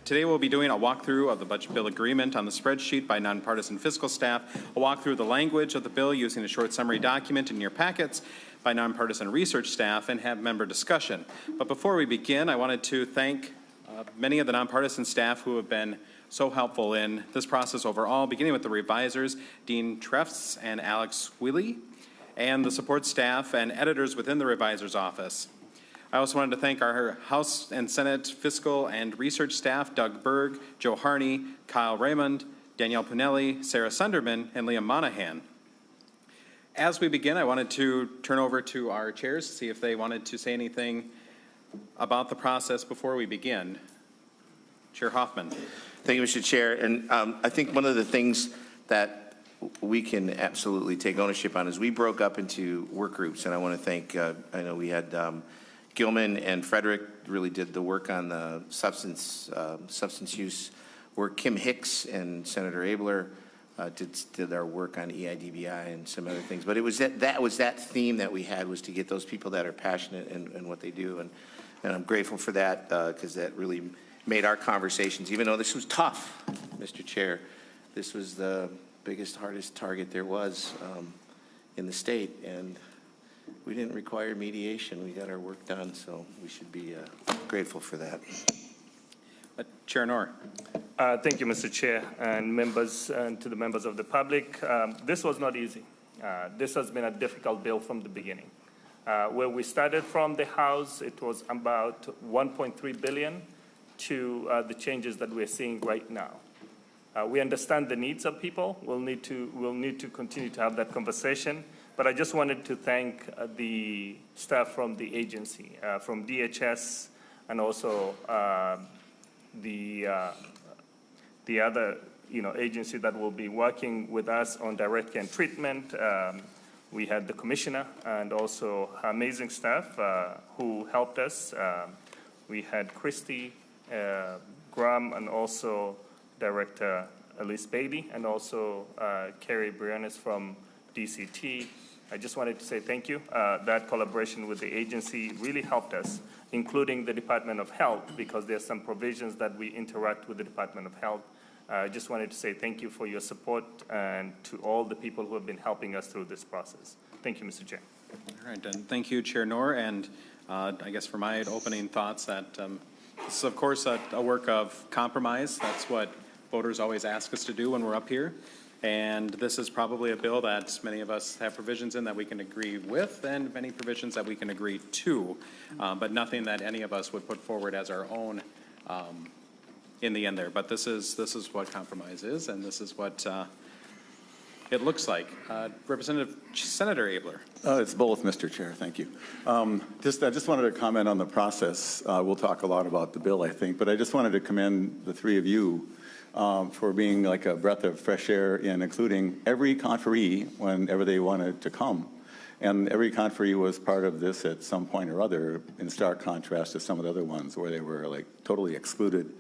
Today we'll be doing a walkthrough of the budget bill agreement on the spreadsheet by nonpartisan fiscal staff, a walkthrough of the language of the bill using a short summary document in your packets by nonpartisan research staff, and have member discussion. But before we begin, I wanted to thank many of the nonpartisan staff who have been so helpful in this process overall, beginning with the revisers, Dean Trefts and Alex Willie, and the support staff and editors within the reviser's office. I also wanted to thank our House and Senate fiscal and research staff, Doug Berg, Joe Harney, Kyle Raymond, Danielle Pinelli, Sarah Sunderman, and Liam Monahan. As we begin, I wanted to turn over to our chairs to see if they wanted to say anything about the process before we begin. Chair Hoffman. Thank you, Mr. Chair. And I think one of the things that we can absolutely take ownership on is we broke up into work groups, and I want to thank, I know we had Gilman and Frederick really did the work on the substance use work. Kim Hicks and Senator Abler did our work on EIDBI and some other things. But it was that theme that we had, was to get those people that are passionate in what they do. And I'm grateful for that because that really made our conversations, even though this was tough, Mr. Chair, this was the biggest, hardest target there was in the state. And we didn't require mediation. We got our work done, so we should be grateful for that. Chair Knorr. Thank you, Mr. Chair, and members, and to the members of the public. This was not easy. This has been a difficult bill from the beginning. Where we started from the House, it was about $1.3 billion to the changes that we're seeing right now. We understand the needs of people. We'll need to continue to have that conversation. But I just wanted to thank the staff from the agency, from DHS, and also the other agency that will be working with us on direct care and treatment. We had the commissioner and also amazing staff who helped us. We had Christy Graham and also Director Elise Bailey, and also Carrie Brianis from DCT. I just wanted to say thank you. That collaboration with the agency really helped us, including the Department of Health, because there's some provisions that we interact with the Department of Health. I just wanted to say thank you for your support and to all the people who have been helping us through this process. Thank you, Mr. Chair. All right, and thank you, Chair Knorr. And I guess for my opening thoughts, that this is, of course, a work of compromise. That's what voters always ask us to do when we're up here. And this is probably a bill that many of us have provisions in that we can agree with, and many provisions that we can agree to, but nothing that any of us would put forward as our own in the end there. But this is what compromise is, and this is what it looks like. Representative Senator Abler. It's both, Mr. Chair. Thank you. I just wanted to comment on the process. We'll talk a lot about the bill, I think, but I just wanted to commend the three of you for being like a breath of fresh air in including every conferee whenever they wanted to come. And every conferee was part of this at some point or other, in stark contrast to some of the other ones where they were like totally excluded.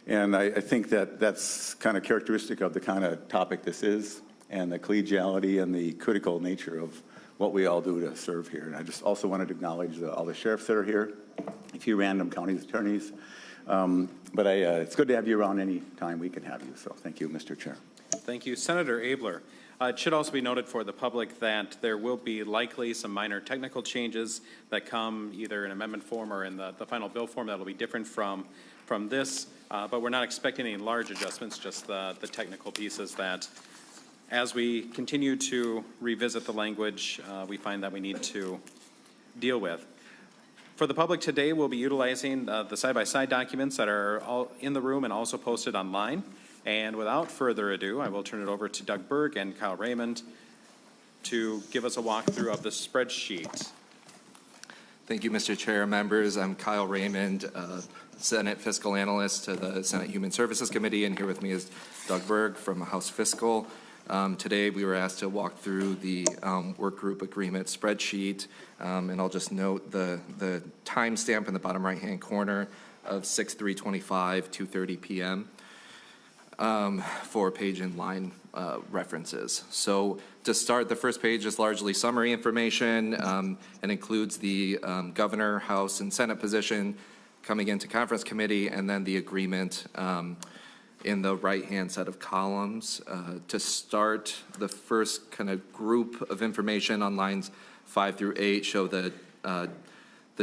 And I think that that's kind of characteristic of the kind of topic this is, and the collegiality and the critical nature of what we all do to serve here. And I just also wanted to acknowledge all the sheriffs that are here, a few random county attorneys. But it's good to have you around any time we can have you. So thank you, Mr. Chair. Thank you. Senator Abler. It should also be noted for the public that there will be likely some minor technical changes that come either in amendment form or in the final bill form that will be different from this. But we're not expecting any large adjustments, just the technical pieces that, as we continue to revisit the language, we find that we need to deal with. For the public today, we'll be utilizing the side-by-side documents that are all in the room and also posted online. And without further ado, I will turn it over to Doug Berg and Kyle Raymond to give us a walkthrough of the spreadsheet. Thank you, Mr. Chair, members. I'm Kyle Raymond, Senate Fiscal Analyst to the Senate Human Services Committee, and here with me is Doug Berg from House Fiscal. Today we were asked to walk through the work group agreement spreadsheet, and I'll just note the timestamp in the bottom right-hand corner of 6/3/25, 2:30 p.m. For page and line references. So to start, the first page is largely summary information and includes the governor, House, and Senate position coming into conference committee, and then the agreement in the right-hand set of columns. To start, the first kind of group of information on lines 5 through 8 show the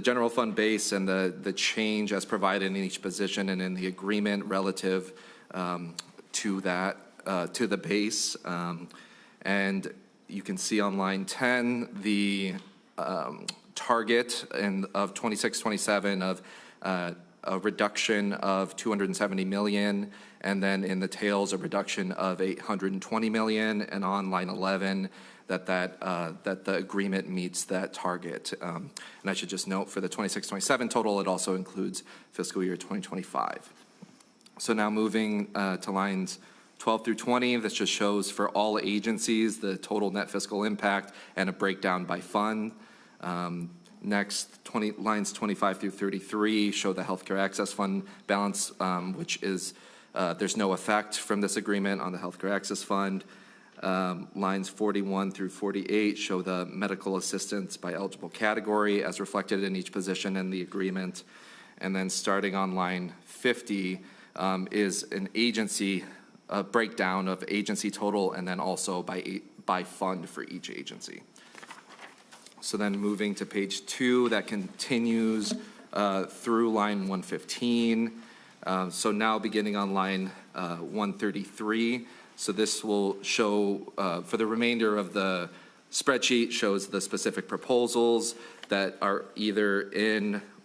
general fund base and the change as provided in each position and in the agreement relative to that, to the base. And you can see on line 10, the target of 26-27 of a reduction of 270 million, and then in the tails, a reduction of 820 million, and on line 11, that the agreement meets that target. And I should just note for the 26-27 total, it also includes fiscal year 2025. So now moving to lines 12 through 20, this just shows for all agencies the total net fiscal impact and a breakdown by fund. Next, lines 25 through 33 show the Healthcare Access Fund balance, which is, there's no effect from this agreement on the Healthcare Access Fund. Lines 41 through 48 show the medical assistance by eligible category as reflected in each position in the agreement. And then starting on line 50 is an agency breakdown of agency total, and then also by fund for each agency. So then moving to page 2, that continues through line 115. So now beginning on line 133. So this will show, for the remainder of the spreadsheet, shows the specific proposals that are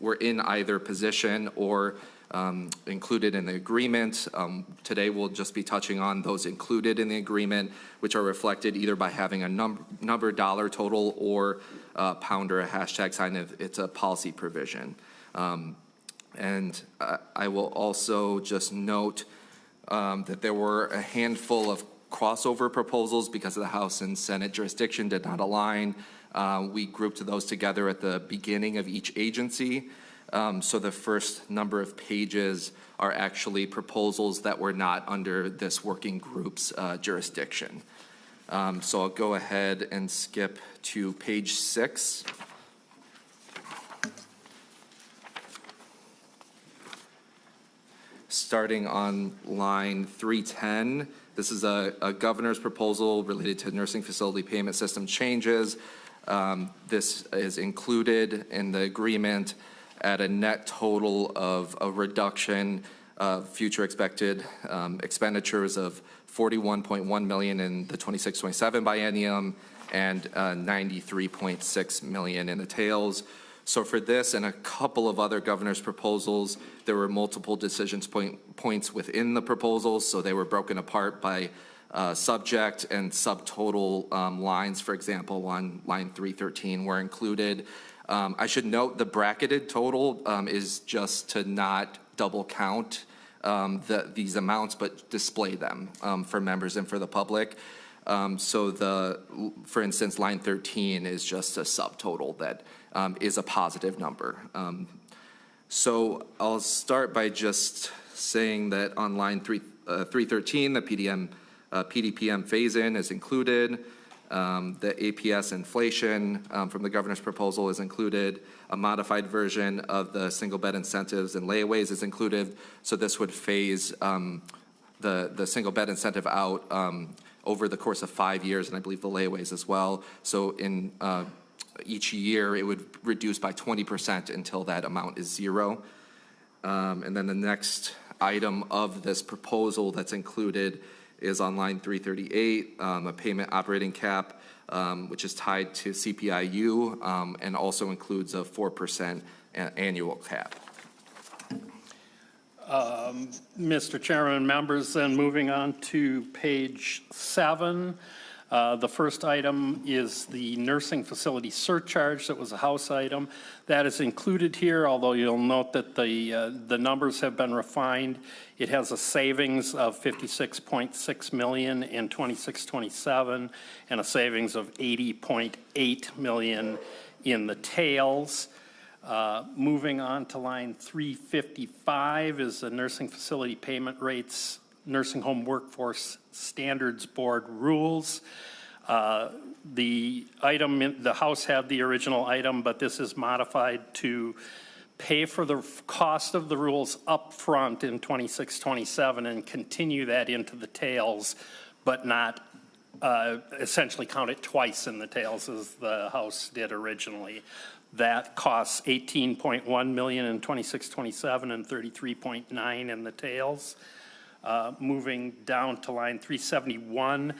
were in either position or included in the agreement. Today we'll just be touching on those included in the agreement, which are reflected either by having a number dollar total or pound or a hashtag sign if it's a policy provision. And I will also just note that there were a handful of crossover proposals because of the House and Senate jurisdiction did not align. We grouped those together at the beginning of each agency. So the first number of pages are actually proposals that were not under this working group's jurisdiction. So I'll go ahead and skip to page 6. Starting on line 310, this is a governor's proposal related to nursing facility payment system changes. This is included in the agreement at a net total of a reduction of future expected expenditures of 41.1 million in the 26-27 biennium and 93.6 million in the tails. So for this and a couple of other governor's proposals, there were multiple decisions points within the proposals, so they were broken apart by subject and subtotal lines. For example, on line 313 were included. I should note the bracketed total is just to not double count these amounts, but display them for members and for the public. So for instance, line 13 is just a subtotal that is a positive number. So I'll start by just saying that on line 313, the PDPM phase-in is included. The APS inflation from the governor's proposal is included. A modified version of the single bed incentives and layaways is included. So this would phase the single bed incentive out over the course of 5 years, and I believe the layaways as well. So in each year, it would reduce by 20% until that amount is zero. And then the next item of this proposal that's included is on line 338, a payment operating cap, which is tied to CPIU and also includes a 4% annual cap. Mr. Chairman, members, then moving on to page 7. The first item is the nursing facility surcharge. That was a House item. That is included here, although you'll note that the numbers have been refined. It has a savings of 56.6 million in 26-27 and a savings of 80.8 million in the tails. Moving on to line 355 is the nursing facility payment rates Nursing Home Workforce Standards Board rules. The item, the House had the original item, but this is modified to pay for the cost of the rules up front in 26-27 and continue that into the tails, but not essentially count it twice in the tails as the House did originally. That costs $18.1 million in 26-27 and $33.9 in the tails. Moving down to line 371,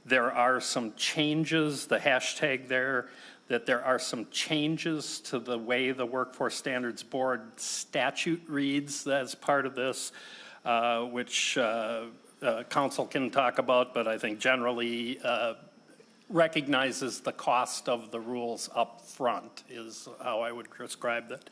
there are some changes, the hashtag there, that there are some changes to the way the Workforce Standards Board statute reads as part of this, which council can talk about, but I think generally recognizes the cost of the rules up front is how I would describe that.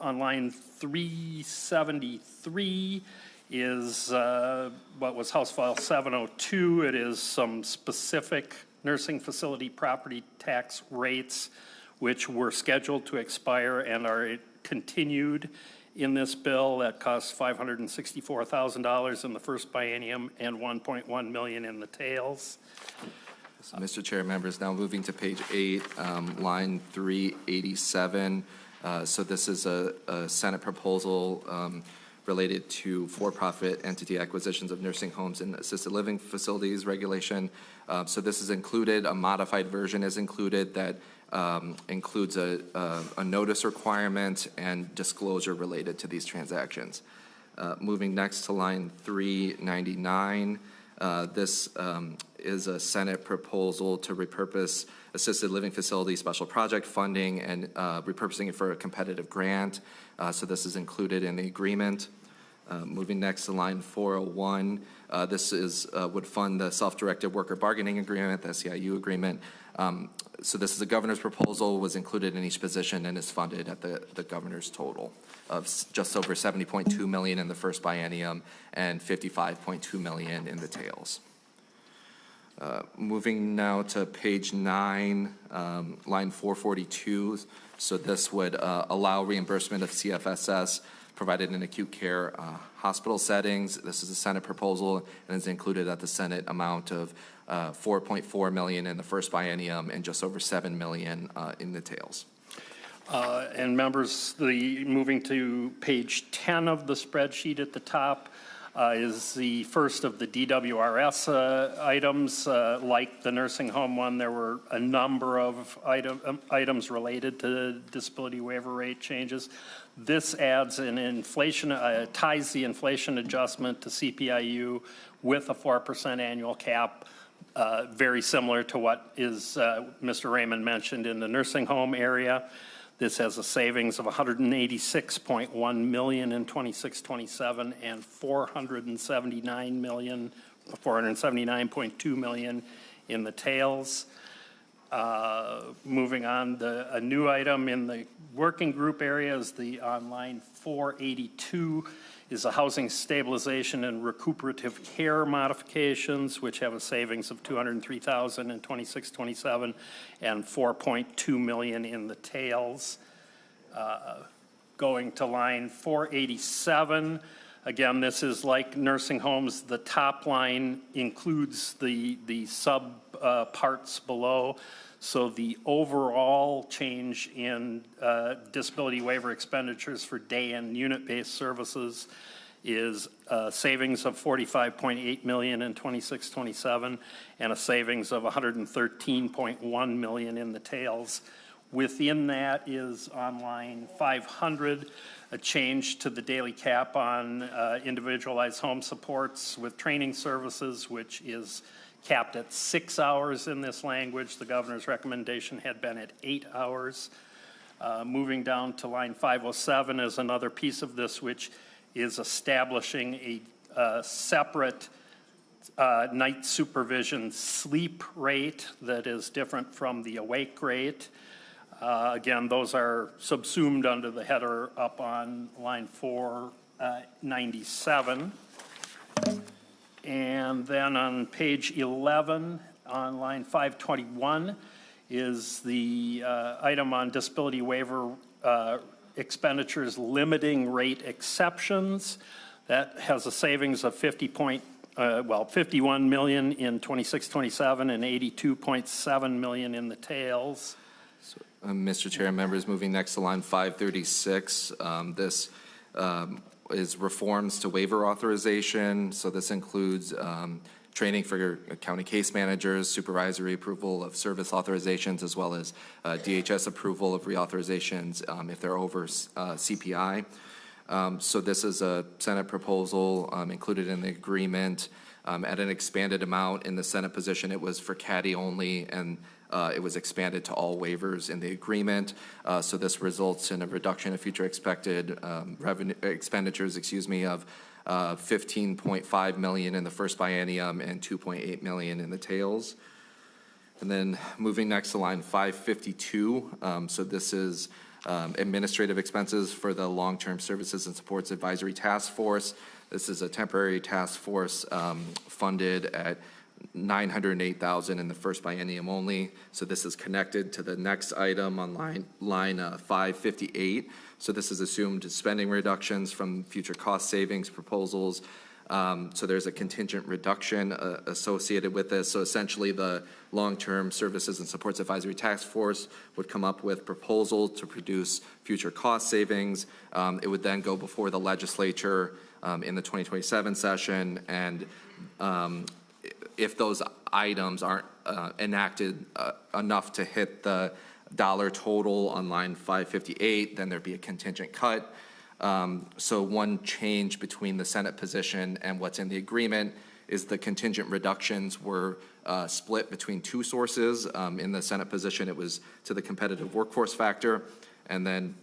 On line 373 is what was House File 702. It is some specific nursing facility property tax rates which were scheduled to expire and are continued in this bill. That costs $564,000 in the first biennium and $1.1 million in the tails. So, Mr. Chair, members, now moving to page 8, line 387. So this is a Senate proposal related to for-profit entity acquisitions of nursing homes and assisted living facilities regulation. So this is included, a modified version is included that includes a notice requirement and disclosure related to these transactions. Moving next to line 399, this is a Senate proposal to repurpose assisted living facility special project funding and repurposing it for a competitive grant. So this is included in the agreement. Moving next to line 401, this is would fund the self-directed worker bargaining agreement, the SEIU agreement. So this is a governor's proposal, was included in each position and is funded at the governor's total of just over $70.2 million in the first biennium and $55.2 million in the tails. Moving now to page 9, line 442. So this would allow reimbursement of CFSS provided in acute care hospital settings. This is a Senate proposal and is included at the Senate amount of $4.4 million in the first biennium and just over $7 million in the tails. And members, moving to page 10 of the spreadsheet at the top is the first of the DWRS items. Like the nursing home one, there were a number of items related to disability waiver rate changes. This adds an inflation, ties the inflation adjustment to CPIU with a 4% annual cap, very similar to what is Mr. Raymond mentioned in the nursing home area. This has a savings of $186.1 million in 26-27 and $479.2 million in the tails. Moving on, a new item in the working group area is on line 482 is the housing stabilization and recuperative care modifications, which have a savings of $203,000 in 26-27 and $4.2 million in the tails. Going to line 487, again, this is like nursing homes. The top line includes the sub parts below. So the overall change in disability waiver expenditures for day and unit-based services is a savings of $45.8 million in 26-27 and a savings of $113.1 million in the tails. Within that is on line 500, a change to the daily cap on individualized home supports with training services, which is capped at 6 hours in this language. The governor's recommendation had been at 8 hours. Moving down to line 507 is another piece of this, which is establishing a separate night supervision sleep rate that is different from the awake rate. Again, those are subsumed under the header up on line 497. And then on page 11, on line 521, is the item on disability waiver expenditures limiting rate exceptions. That has a savings of 51 million in 26-27 and 82.7 million in the tails. Mr. Chair and members, moving next to line 536, this is reforms to waiver authorization. So this includes training for your county case managers, supervisory approval of service authorizations, as well as DHS approval of reauthorizations if they're over CPI. So this is a Senate proposal included in the agreement at an expanded amount. In the Senate position, it was for CADI only, and it was expanded to all waivers in the agreement. So this results in a reduction of future expected expenditures, of 15.5 million in the first biennium and 2.8 million in the tails. And then moving next to line 552. So this is administrative expenses for the Long-Term Services and Supports Advisory Task Force. This is a temporary task force funded at $908,000 in the first biennium only. So this is connected to the next item on line 558. So this is assumed spending reductions from future cost savings proposals. So there's a contingent reduction associated with this. So essentially the Long-Term Services and Supports Advisory Task Force would come up with proposals to produce future cost savings. It would then go before the legislature in the 2027 session, and if those items aren't enacted enough to hit the dollar total on line 558, then there'd be a contingent cut. So one change between the Senate position and what's in the agreement is the contingent reductions were split between two sources. In the Senate position, it was to the competitive workforce factor, and then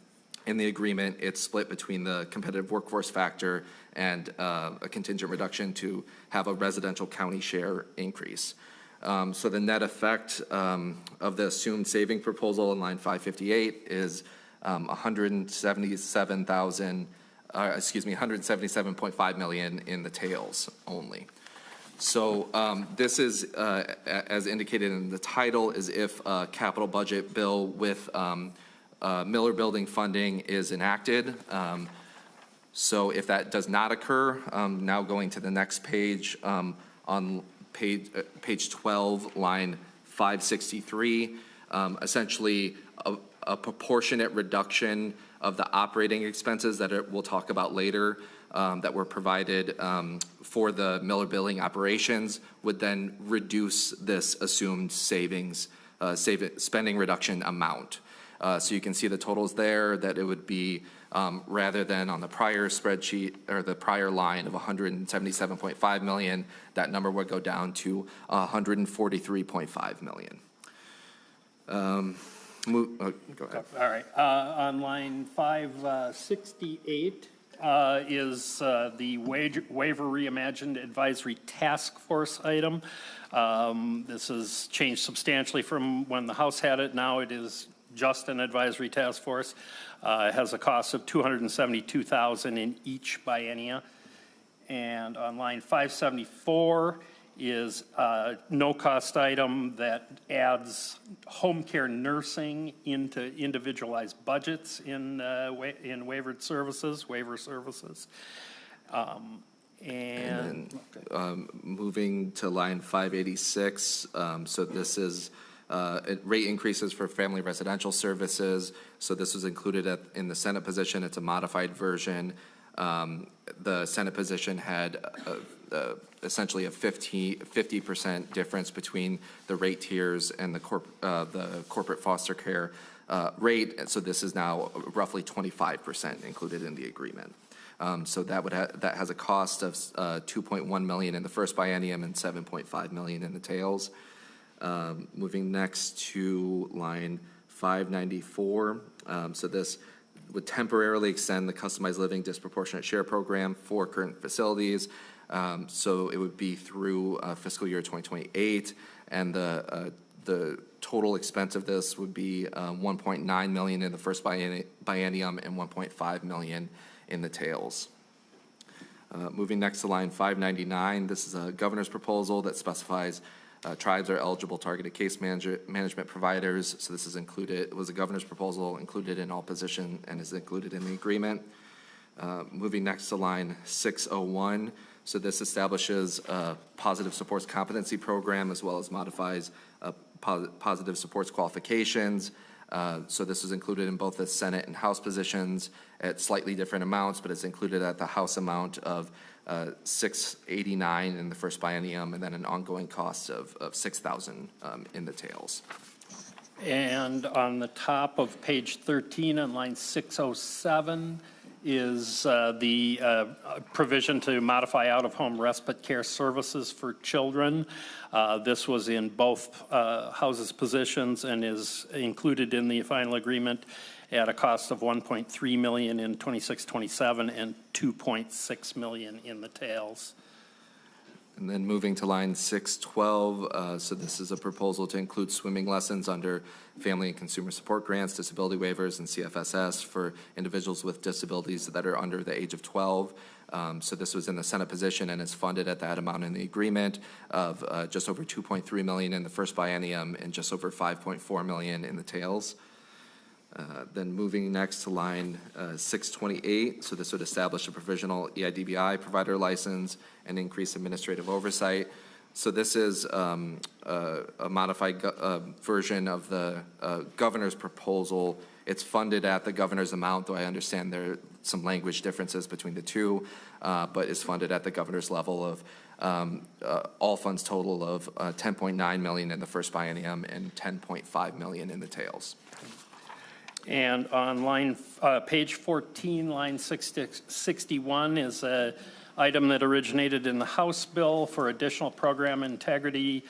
in the agreement, it's split between the competitive workforce factor and a contingent reduction to have a residential county share increase. So the net effect of the assumed saving proposal in line 558 is 177.5 million in the tails only. So this is, as indicated in the title, is if a capital budget bill with Miller Building funding is enacted. So if that does not occur, now going to the next page, on page 12, line 563, essentially a proportionate reduction of the operating expenses that we'll talk about later that were provided for the Miller Building operations would then reduce this assumed savings, spending reduction amount. So you can see the totals there, that it would be rather than on the prior spreadsheet or the prior line of 177.5 million, that number would go down to 143.5 million. Go ahead. All right. On line 568 is the waiver reimagined advisory task force item. This has changed substantially from when the House had it. Now it is just an advisory task force. It has a cost of $272,000 in each biennia. And on line 574 is a no-cost item that adds home care nursing into individualized budgets in waiver services. Moving to line 586, so this is rate increases for family residential services. So this was included in the Senate position. It's a modified version. The Senate position had essentially a 50% difference between the rate tiers and the corporate foster care rate. And so this is now roughly 25% included in the agreement. So that has a cost of 2.1 million in the first biennium and 7.5 million in the tails. Moving next to line 594. So this would temporarily extend the customized living disproportionate share program for current facilities. So it would be through fiscal year 2028, and the total expense of this would be 1.9 million in the first biennium and 1.5 million in the tails. Moving next to line 599, this is a governor's proposal that specifies tribes are eligible targeted case management providers. So this is included, it was a governor's proposal included in all position and is included in the agreement. Moving next to line 601. So this establishes a positive supports competency program as well as modifies positive supports qualifications. So this is included in both the Senate and House positions at slightly different amounts, but it's included at the House amount of $689 in the first biennium, and then an ongoing cost of $6,000 in the tails. And on the top of page 13 on line 607 is the provision to modify out-of-home respite care services for children. This was in both Houses' positions and is included in the final agreement at a cost of $1.3 million in 26-27 and $2.6 million in the tails. And then moving to line 612, so this is a proposal to include swimming lessons under family and consumer support grants, disability waivers, and CFSS for individuals with disabilities that are under the age of 12. So this was in the Senate position and is funded at that amount in the agreement of just over $2.3 million in the first biennium and just over $5.4 million in the tails. Then moving next to line 628, so this would establish a provisional EIDBI provider license and increase administrative oversight. So this is a modified version of the governor's proposal. It's funded at the governor's amount, though I understand there are some language differences between the two, but is funded at the governor's level of all funds total of $10.9 million in the first biennium and $10.5 million in the tails. And on page 14, line 61 is an item that originated in the House bill for additional program integrity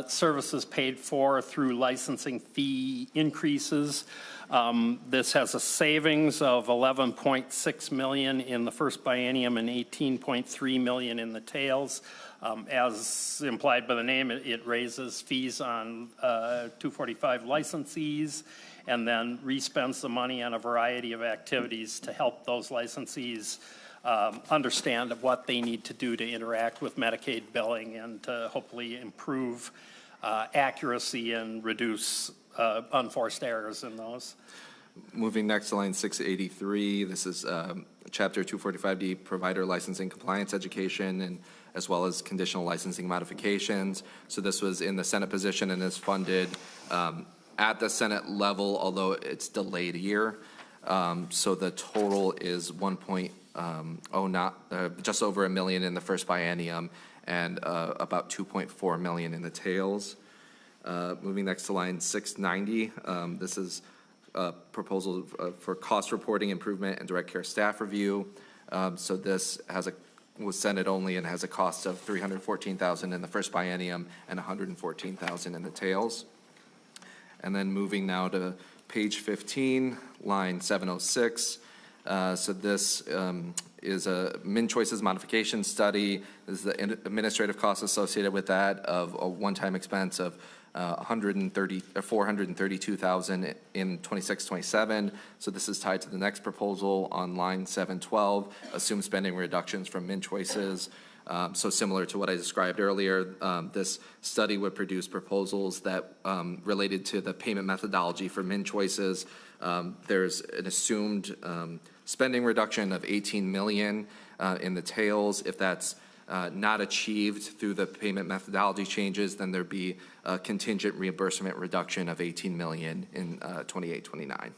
services paid for through licensing fee increases. This has a savings of $11.6 million in the first biennium and $18.3 million in the tails. As implied by the name, it raises fees on 245 licensees and then respends the money on a variety of activities to help those licensees understand what they need to do to interact with Medicaid billing and to hopefully improve accuracy and reduce unforced errors in those. Moving next to line 683, this is Chapter 245D, Provider Licensing Compliance Education, and as well as conditional licensing modifications. So this was in the Senate position and is funded at the Senate level, although it's delayed a year. So the total is just over $1 million in the first biennium and about $2.4 million in the tails. Moving next to line 690, this is a proposal for cost reporting improvement and direct care staff review. So this was Senate only and has a cost of $314,000 in the first biennium and $114,000 in the tails. And then moving now to page 15, line 706. So this is a Min Choices modification study. This is the administrative costs associated with that of a one-time expense of $432,000 in 26-27. So this is tied to the next proposal on line 712, assume spending reductions from Min Choices. So similar to what I described earlier, this study would produce proposals that related to the payment methodology for Min Choices. There's an assumed spending reduction of $18 million in the tails. If that's not achieved through the payment methodology changes, then there'd be a contingent reimbursement reduction of $18 million in 28-29.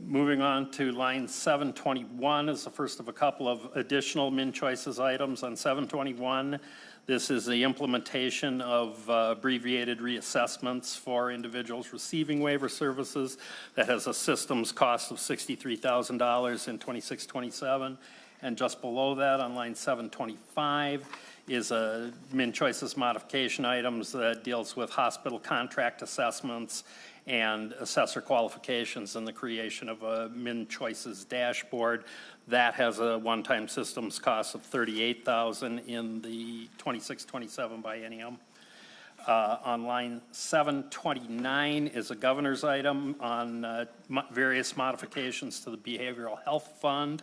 Moving on to line 721 is the first of a couple of additional Min Choices items. On 721, this is the implementation of abbreviated reassessments for individuals receiving waiver services that has a systems cost of $63,000 in 26-27. And just below that on line 725 is a Min Choices modification items that deals with hospital contract assessments and assessor qualifications and the creation of a Min Choices dashboard. That has a one-time systems cost of $38,000 in the 26-27 biennium. On line 729 is a governor's item on various modifications to the Behavioral Health Fund.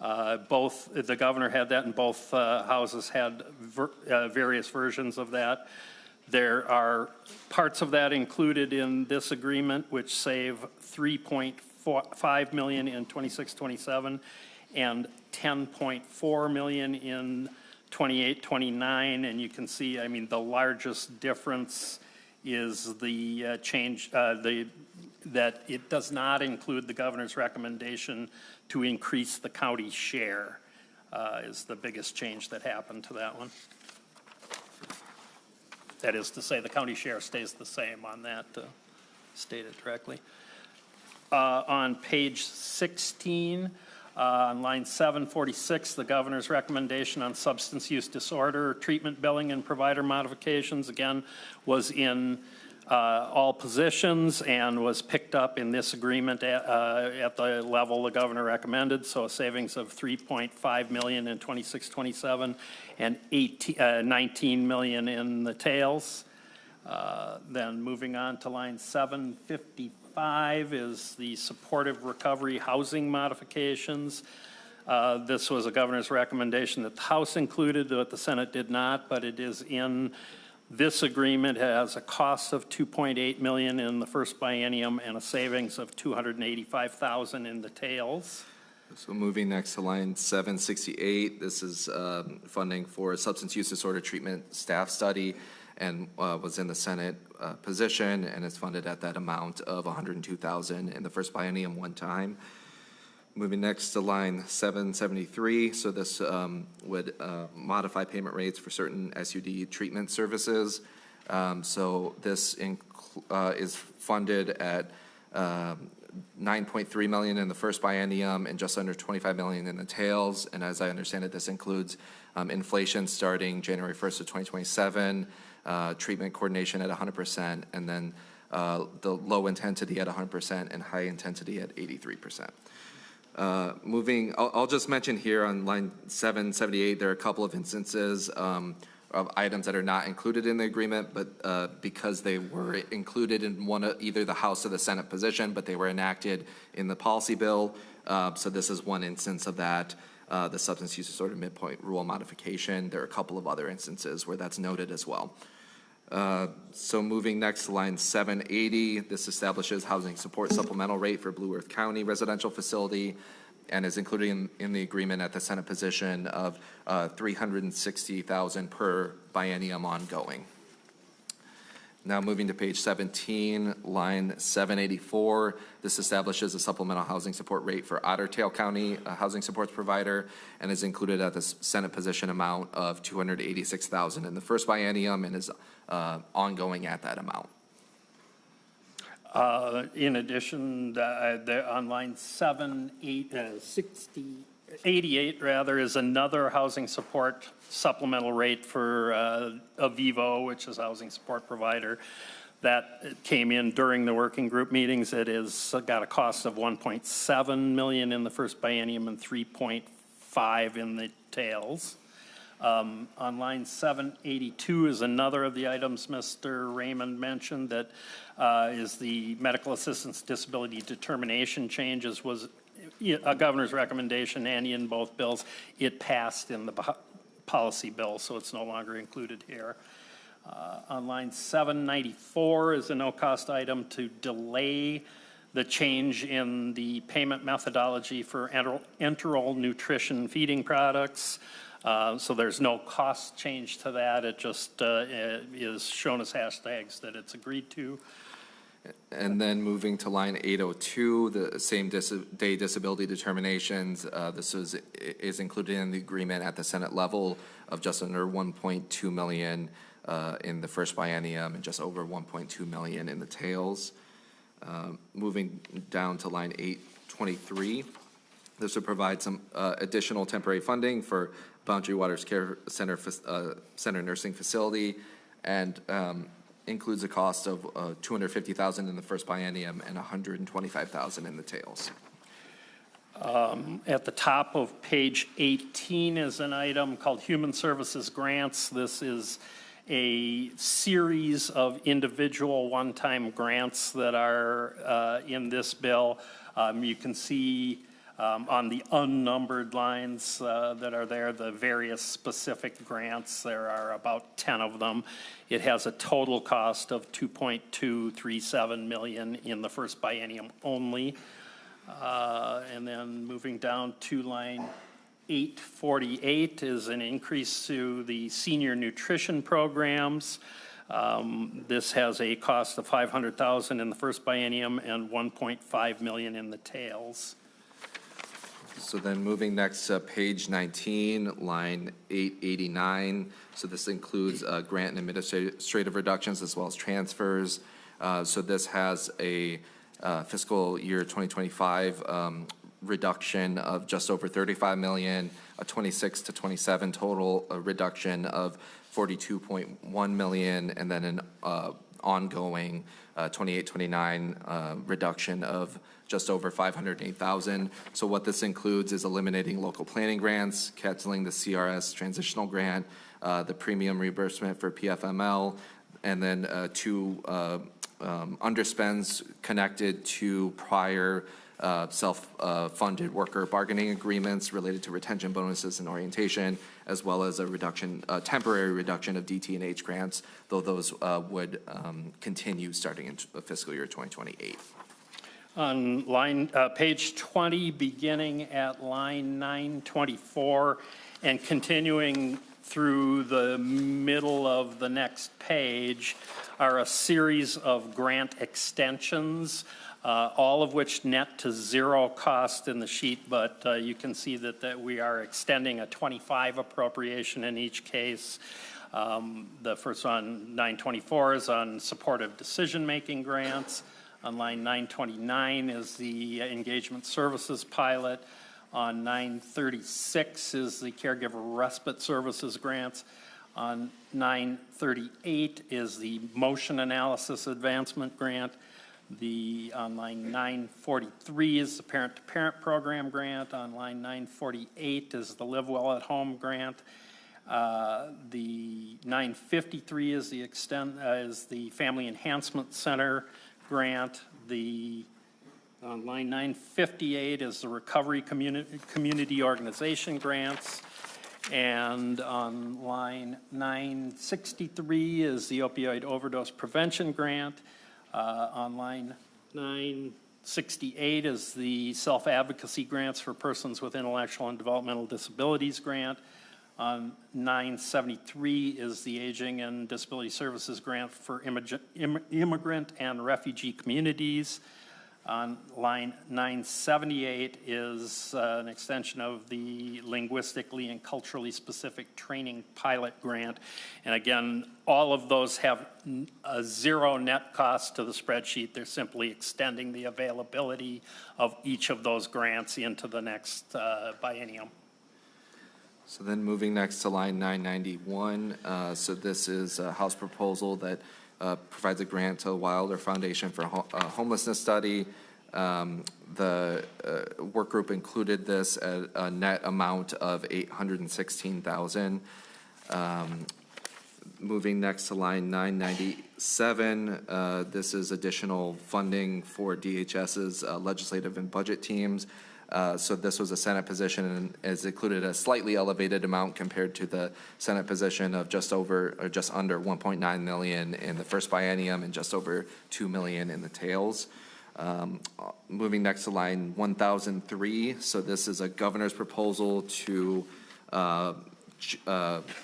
The governor had that and both houses had various versions of that. There are parts of that included in this agreement which save $3.5 million in 26-27 and 10.4 million in 28-29, and you can see, I mean, the largest difference is the change, that it does not include the governor's recommendation to increase the county share, is the biggest change that happened to that one. That is to say, the county share stays the same on that, stated directly. On page 16, on line 746, the governor's recommendation on substance use disorder, treatment billing, and provider modifications, again, was in all positions and was picked up in this agreement at the level the governor recommended, so a savings of $3.5 million in 26-27 and 19 million in the tails. Then moving on to line 755 is the supportive recovery housing modifications. This was a governor's recommendation that the House included, but the Senate did not, but it is in this agreement. Has a cost of $2.8 million in the first biennium and a savings of $285,000 in the tails. So moving next to line 768, this is funding for a substance use disorder treatment staff study, and was in the Senate position, and is funded at that amount of $102,000 in the first biennium one time. Moving next to line 773, so this would modify payment rates for certain SUD treatment services. So this is funded at $9.3 million in the first biennium and just under $25 million in the tails. And as I understand it, this includes inflation starting January 1st of 2027, treatment coordination at 100%, and then the low intensity at 100% and high intensity at 83%. I'll just mention here on line 778, there are a couple of instances of items that are not included in the agreement, but because they were included in either the House or the Senate position, but they were enacted in the policy bill. So this is one instance of that, the substance use disorder midpoint rule modification. There are a couple of other instances where that's noted as well. So moving next to line 780, this establishes housing support supplemental rate for Blue Earth County residential facility and is included in the agreement at the Senate position of $360,000 per biennium ongoing. Now moving to page 17, line 784, this establishes a supplemental housing support rate for Otter Tail County, a housing supports provider, and is included at the Senate position amount of $286,000 in the first biennium and is ongoing at that amount. In addition, on line 88 rather, is another housing support supplemental rate for Avivo, which is a housing support provider. That came in during the working group meetings. It is got a cost of $1.7 million in the first biennium and $3.5 in the tails. On line 782 is another of the items Mr. Raymond mentioned that is the medical assistance disability determination changes, was a governor's recommendation and in both bills. It passed in the policy bill, so it's no longer included here. On line 794 is a no-cost item to delay the change in the payment methodology for enteral nutrition feeding products. So there's no cost change to that. It just is shown as hashtags that it's agreed to. And then moving to line 802, the same day disability determinations. This is included in the agreement at the Senate level of just under $1.2 million in the first biennium and just over $1.2 million in the tails. Moving down to line 823, this would provide some additional temporary funding for Boundary Waters Care Center nursing facility, and includes a cost of $250,000 in the first biennium and $125,000 in the tails. At the top of page 18 is an item called Human Services Grants. This is a series of individual one-time grants that are in this bill. You can see on the unnumbered lines that are there, the various specific grants. There are about 10 of them. It has a total cost of $2.237 million in the first biennium only. And then moving down to line 848 is an increase to the senior nutrition programs. This has a cost of $500,000 in the first biennium and $1.5 million in the tails. So then moving next to page 19, line 889. So this includes grant and administrative reductions as well as transfers. So this has a fiscal year 2025 reduction of just over 35 million, a 26 to 27 total reduction of 42.1 million, and then an ongoing 28-29 reduction of just over 508,000. So what this includes is eliminating local planning grants, canceling the CRS transitional grant, the premium reimbursement for PFML, and then two underspends connected to prior self-funded worker bargaining agreements related to retention bonuses and orientation, as well as a reduction, temporary reduction of DT and H grants, though those would continue starting in fiscal year 2028. On line, page 20, beginning at line 924 and continuing through the middle of the next page are a series of grant extensions, all of which net to zero cost in the sheet, but you can see that we are extending a 25 appropriation in each case. The first on 924 is on supportive decision-making grants. On line 929 is the engagement services pilot. On 936 is the caregiver respite services grants. On 938 is the motion analysis advancement grant. On line 943 is the parent-to-parent program grant. On line 948 is the Live Well at Home grant. The 953 is the Family Enhancement Center grant. On line 958 is the Recovery Community Organization grants. And on line 963 is the Opioid Overdose Prevention grant. On line 968 is the Self-Advocacy grants for persons with intellectual and developmental disabilities grant. On 973 is the Aging and Disability Services grant for immigrant and refugee communities. On line 978 is an extension of the linguistically and culturally specific training pilot grant. And again, all of those have a zero net cost to the spreadsheet. They're simply extending the availability of each of those grants into the next biennium. So then moving next to line 991, so this is a House proposal that provides a grant to Wilder Foundation for a homelessness study. The work group included this at a net amount of $816,000. Moving next to line 997, this is additional funding for DHS's legislative and budget teams. So this was a Senate position and is included a slightly elevated amount compared to the Senate position of just under 1.9 million in the first biennium and just over 2 million in the tails. Moving next to line 1003. So this is a governor's proposal to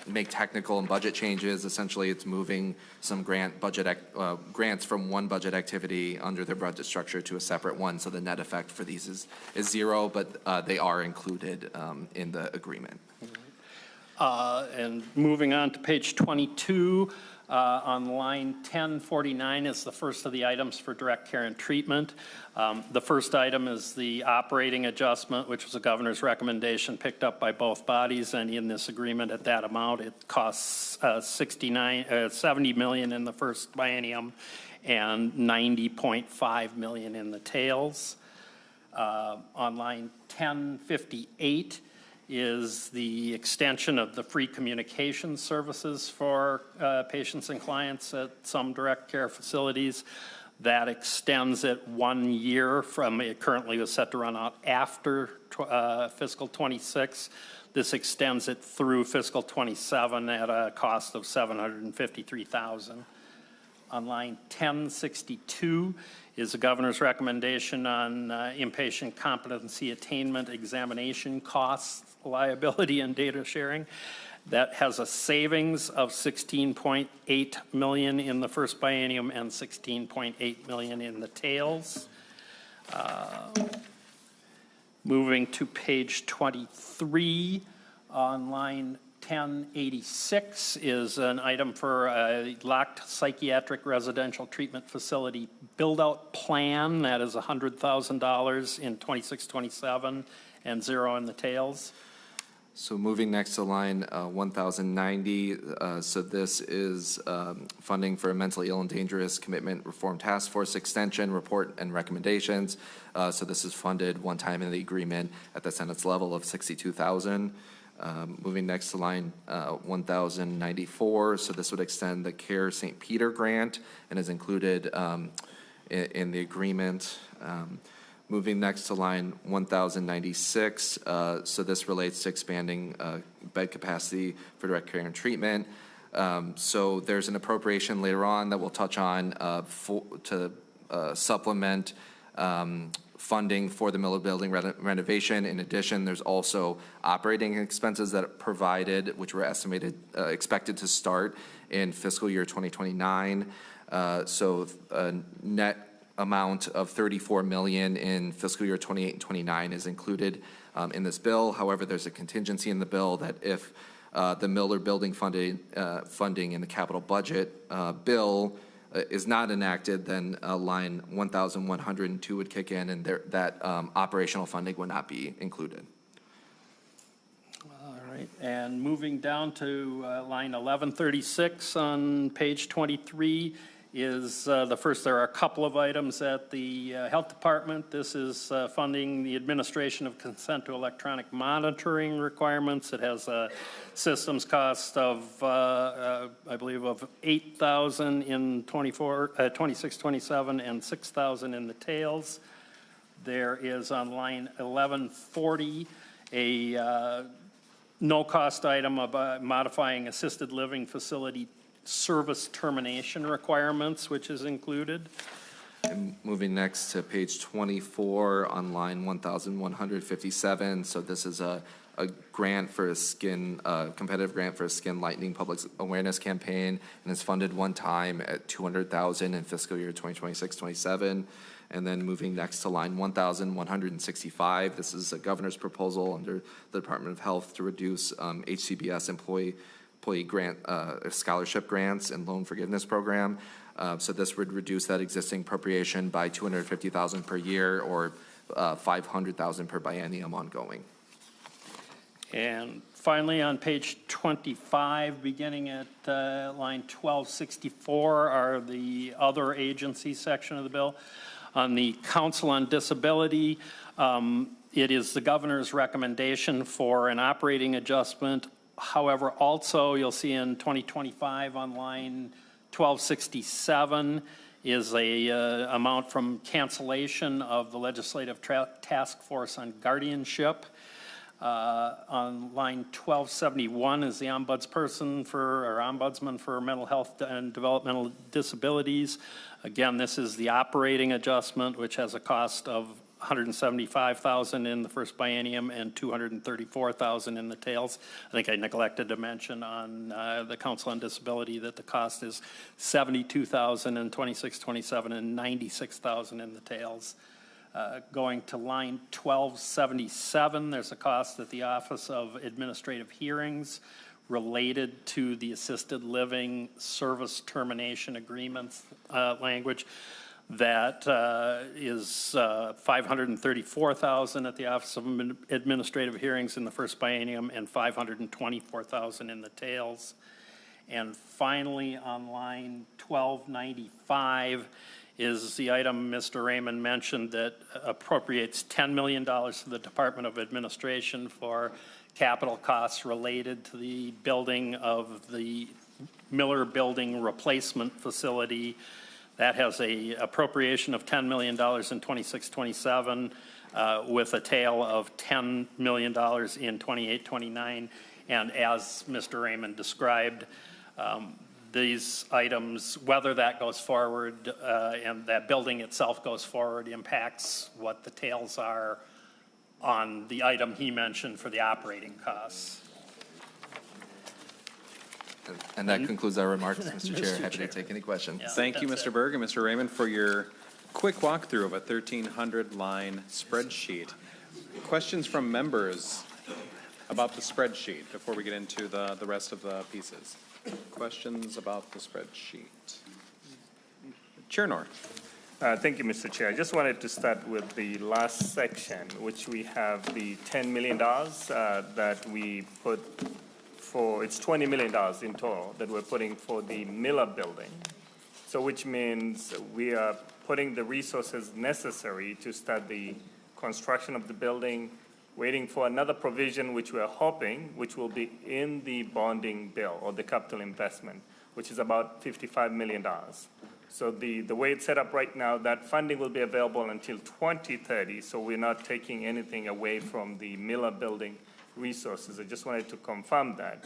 make technical and budget changes. Essentially, it's moving some grants from one budget activity under their budget structure to a separate one. So the net effect for these is zero, but they are included in the agreement. And moving on to page 22, on line 1049 is the first of the items for direct care and treatment. The first item is the operating adjustment, which was a governor's recommendation picked up by both bodies, and in this agreement at that amount, it costs 70 million in the first biennium and 90.5 million in the tails. On line 1058 is the extension of the free communication services for patients and clients at some direct care facilities. That extends it 1 year from it currently was set to run out after fiscal 26. This extends it through fiscal 27 at a cost of $753,000. On line 1062 is the governor's recommendation on inpatient competency attainment examination costs, liability, and data sharing. That has a savings of $16.8 million in the first biennium and $16.8 million in the tails. Moving to page 23 on line 1086 is an item for a locked psychiatric residential treatment facility build-out plan. That is $100,000 in 26-27 and zero in the tails. So moving next to line 1090, so this is funding for a mentally ill and dangerous commitment reform task force extension report and recommendations. So this is funded one time in the agreement at the Senate's level of $62,000. Moving next to line 1094, so this would extend the CARE St. Peter grant and is included in the agreement. Moving next to line 1096, so this relates to expanding bed capacity for direct care and treatment. So there's an appropriation later on that we'll touch on to supplement funding for the Miller Building renovation. In addition, there's also operating expenses that are provided, which were expected to start in fiscal year 2029. So a net amount of $34 million in fiscal year 28 and 29 is included in this bill. However, there's a contingency in the bill that if the Miller Building funding in the capital budget bill is not enacted, then line 1102 would kick in, and that operational funding would not be included. All right, and moving down to line 1136 on page 23 is the first. There are a couple of items at the Health Department. This is funding the administration of consent to electronic monitoring requirements. It has a systems cost of, I believe, of $8,000 in 26-27 and $6,000 in the tails. There is on line 1140 a no-cost item about modifying assisted living facility service termination requirements, which is included. And moving next to page 24 on line 1157. So this is a grant for a competitive grant for a skin lightening public awareness campaign, and it's funded one time at $200,000 in fiscal year 2026-27. And then moving next to line 1165, this is a governor's proposal under the Department of Health to reduce HCBS employee grant scholarship grants and loan forgiveness program. So this would reduce that existing appropriation by $250,000 per year, or $500,000 per biennium ongoing. And finally, on page 25, beginning at line 1264, are the other agency section of the bill. On the Council on Disability, it is the governor's recommendation for an operating adjustment. However, also you'll see in 2025 on line 1267 is a amount from cancellation of the Legislative Task Force on Guardianship. On line 1271 is the ombudsman for mental health and developmental disabilities. Again, this is the operating adjustment, which has a cost of $175,000 in the first biennium and $234,000 in the tails. I think I neglected to mention on the Council on Disability that the cost is $72,000 in 26-27 and $96,000 in the tails. Going to line 1277, there's a cost at the Office of Administrative Hearings related to the assisted living service termination agreements language. That is $534,000 at the Office of Administrative Hearings in the first biennium and $524,000 in the tails. And finally, on line 1295 is the item Mr. Raymond mentioned that appropriates $10 million to the Department of Administration for capital costs related to the building of the Miller Building replacement facility. That has a appropriation of $10 million in 26-27 with a tail of $10 million in 28-29. And as Mr. Raymond described, these items, whether that goes forward and that building itself goes forward, impacts what the tails are on the item he mentioned for the operating costs. And that concludes our remarks, Mr. Chair. Happy to take any questions. Yeah, Thank you, that's Mr. it. Berg and Mr. Raymond, for your quick walkthrough of a 1,300-line spreadsheet. Questions from members about the spreadsheet before we get into the rest of the pieces? Questions about the spreadsheet? Chair Knorr. Thank you, Mr. Chair. I just wanted to start with the last section, which we have the $10 million that we put for, it's $20 million in total that we're putting for the Miller building. So which means we are putting the resources necessary to start the construction of the building, waiting for another provision which we're hoping, which will be in the bonding bill or the capital investment, which is about $55 million. So the way it's set up right now, that funding will be available until 2030, so we're not taking anything away from the Miller building resources. I just wanted to confirm that.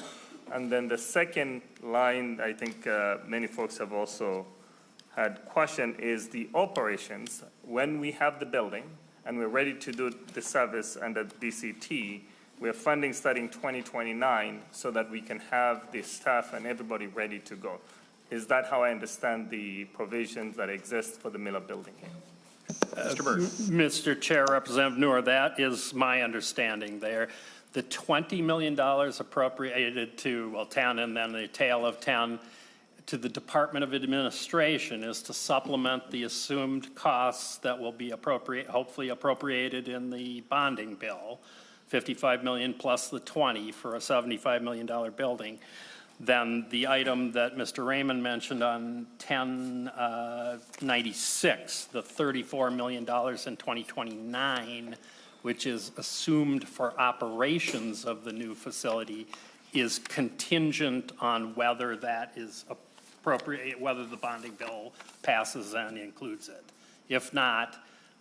And then the second line, I think many folks have also had question, is the operations. When we have the building and we're ready to do the service under DCT, we're funding starting 2029 so that we can have the staff and everybody ready to go. Is that how I understand the provisions that exist for the Miller building? Mr. Berg. Mr. Chair, Representative Noor, that is my understanding there. The $20 million appropriated to, well, 10 and then the tail of 10 to the Department of Administration is to supplement the assumed costs that will be hopefully appropriated in the bonding bill, $55 million plus the 20 for a $75 million building. Then the item that Mr. Raymond mentioned on 1096, the $34 million in 2029, which is assumed for operations of the new facility, is contingent on whether that is appropriate, whether the bonding bill passes and includes it. If not,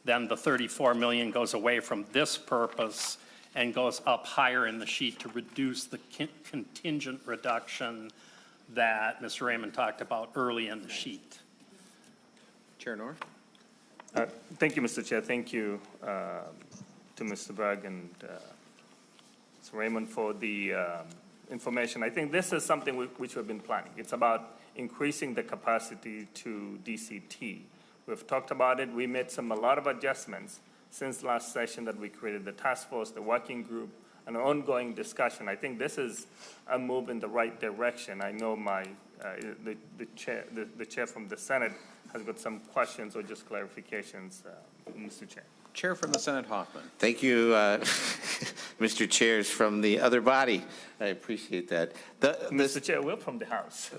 then the $34 million goes away from this purpose and goes up higher in the sheet to reduce the contingent reduction that Mr. Raymond talked about early in the sheet. Chair Knorr. Thank you, Mr. Chair. Thank you to Mr. Berg and Mr. Raymond for the information. I think this is something which we've been planning. It's about increasing the capacity to DCT. We've talked about it. We made a lot of adjustments since last session that we created the task force, the working group, an ongoing discussion. I think this is a move in the right direction. I know the chair from the Senate has got some questions or just clarifications, Mr. Chair. Chair from the Senate, Hoffman. Thank you, Mr. Chairs from the other body. I appreciate that. Mr. Chair, we're from the House.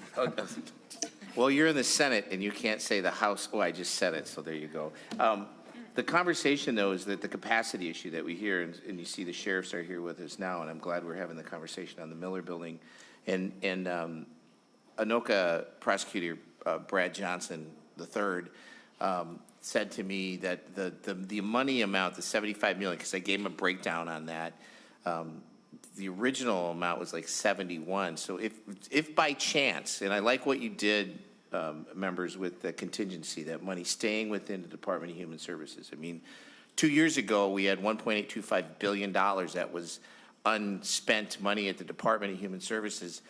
Well, you're in the Senate, and you can't say the House. Oh, I just said it, so there you go. The conversation, though, is that the capacity issue that we hear, and you see the sheriffs are here with us now, and I'm glad we're having the conversation on the Miller building. And Anoka prosecutor Brad Johnson III said to me that the money amount, the $75 million, because I gave him a breakdown on that, the original amount was like 71. So if by chance, and I like what you did, members, with the contingency, that money staying within the Department of Human Services. I mean, 2 years ago, we had $1.825 billion that was unspent money at the Department of Human Services.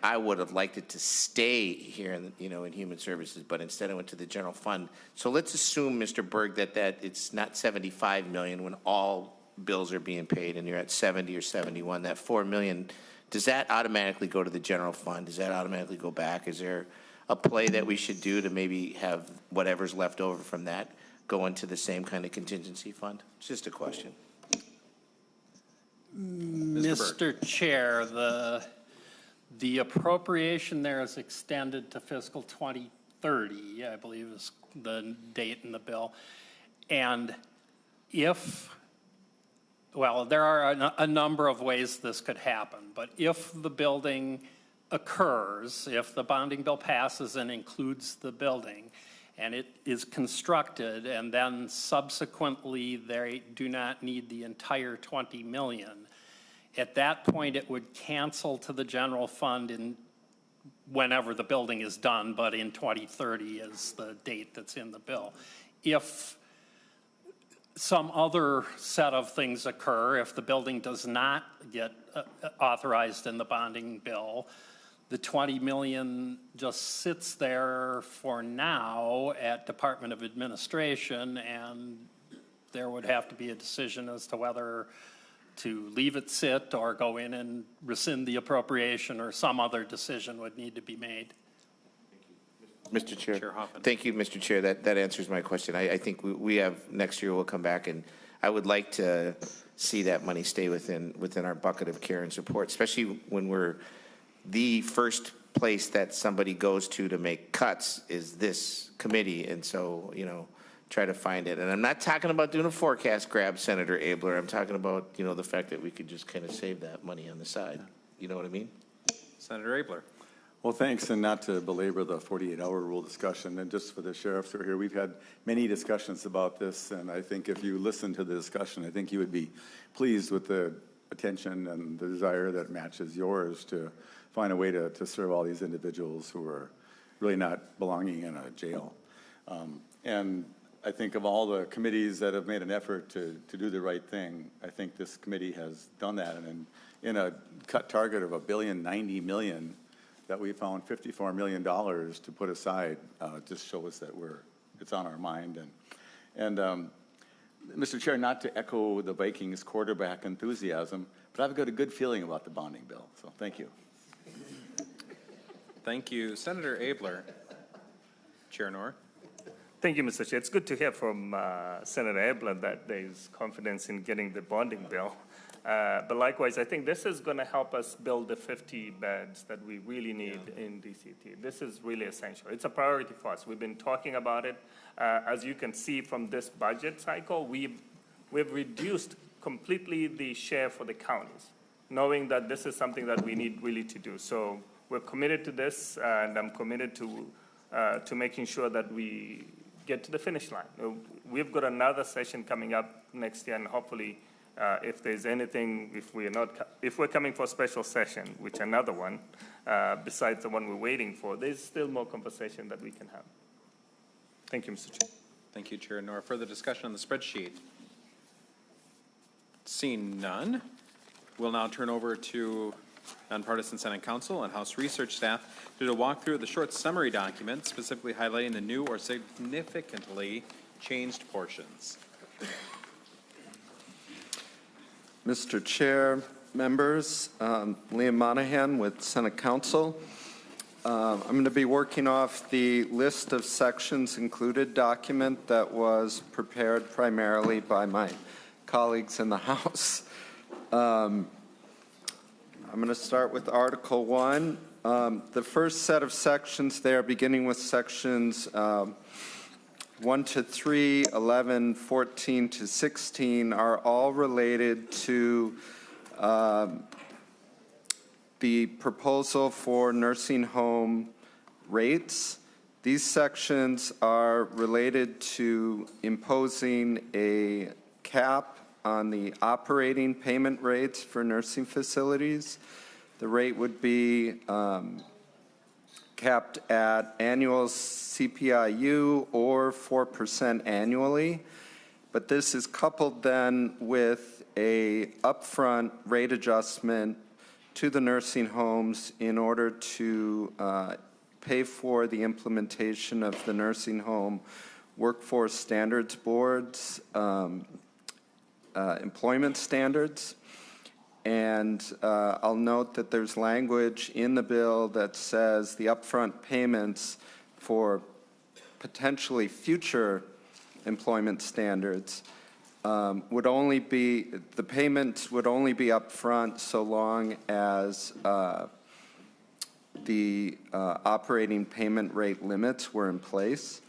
I would have liked it to stay here in Human Services, but instead it went to the general fund. So let's assume, Mr. Berg, that it's not $75 million when all bills are being paid and you're at 70 or 71. That $4 million, does that automatically go to the general fund? Does that automatically go back? Is there a play that we should do to maybe have whatever's left over from that go into the same kind of contingency fund? It's just a question. Mr. Chair, the appropriation there is extended to fiscal 2030, I believe is the date in the bill. And there are a number of ways this could happen, but if the building occurs, if the bonding bill passes and includes the building, and it is constructed, and then subsequently they do not need the entire $20 million, at that point it would cancel to the general fund whenever the building is done, but in 2030 is the date that's in the bill. If some other set of things occur, if the building does not get authorized in the bonding bill, the 20 million just sits there for now at Department of Administration, and there would have to be a decision as to whether to leave it sit or go in and rescind the appropriation, or some other decision would need to be made. Mr. Chair. Chair Hoffman. Thank you, Mr. Chair. That answers my question. I think we have, next year we'll come back, and I would like to see that money stay within our bucket of care and support, especially when we're the first place that somebody goes to make cuts is this committee. And so, you know, try to find it. And I'm not talking about doing a forecast grab, Senator Abler. I'm talking about, you know, the fact that we could just kind of save that money on the side. You know what I mean? Senator Abler. Well, thanks, and not to belabor the 48-hour rule discussion, and just for the sheriffs who are here, we've had many discussions about this, and I think if you listen to the discussion, I think you would be pleased with the attention and the desire that matches yours to find a way to serve all these individuals who are really not belonging in a jail. And I think of all the committees that have made an effort to do the right thing, I think this committee has done that. And in a cut target of $1.09 billion, that we found $54 million to put aside, just shows that it's on our mind. And Mr. Chair, not to echo the Vikings quarterback enthusiasm, but I've got a good feeling about the bonding bill. So thank you. Thank you. Senator Abler. Chair Knorr. Thank you, Mr. Chair. It's good to hear from Senator Abler that there's confidence in getting the bonding bill. But likewise, I think this is going to help us build the 50 beds that we really need in DCT. This is really essential. It's a priority for us. We've been talking about it. As you can see from this budget cycle, we've reduced completely the share for the counties, knowing that this is something that we need really to do. So we're committed to this, and I'm committed to making sure that we get to the finish line. We've got another session coming up next year, and hopefully, if there's anything, if we're coming for a special session, which another one, besides the one we're waiting for, there's still more conversation that we can have. Thank you, Mr. Chair. Thank you, Chair Knorr. Further discussion on the spreadsheet? Seeing none, we'll now turn over to nonpartisan Senate Counsel and House Research staff to do a walkthrough of the short summary document, specifically highlighting the new or significantly changed portions. Mr. Chair, members, Liam Monahan with Senate Counsel. I'm going to be working off the list of sections included document that was prepared primarily by my colleagues in the House. I'm going to start with Article 1. The first set of sections there, beginning with sections 1 to 3, 11, 14 to 16, are all related to the proposal for nursing home rates. These sections are related to imposing a cap on the operating payment rates for nursing facilities. The rate would be capped at annual CPIU or 4% annually, but this is coupled then with a upfront rate adjustment to the nursing homes in order to pay for the implementation of the Nursing Home Workforce Standards Board's employment standards. And I'll note that there's language in the bill that says the upfront payments for potentially future employment standards would only be, the payments would only be upfront so long as the operating payment rate limits were in place.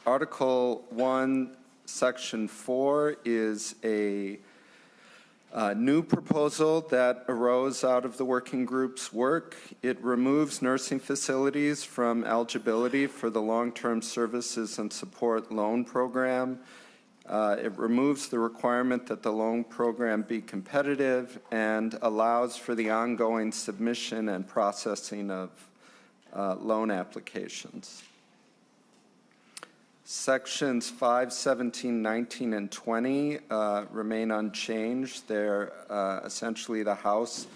Article 1, Section 4 is a new proposal that arose out of the working group's work. It removes nursing facilities from eligibility for the Long-Term Services and Support Loan Program It removes the requirement that the loan program be competitive and allows for the ongoing submission and processing of loan applications. Sections 5, 17, 19, and 20 remain unchanged. They're essentially the House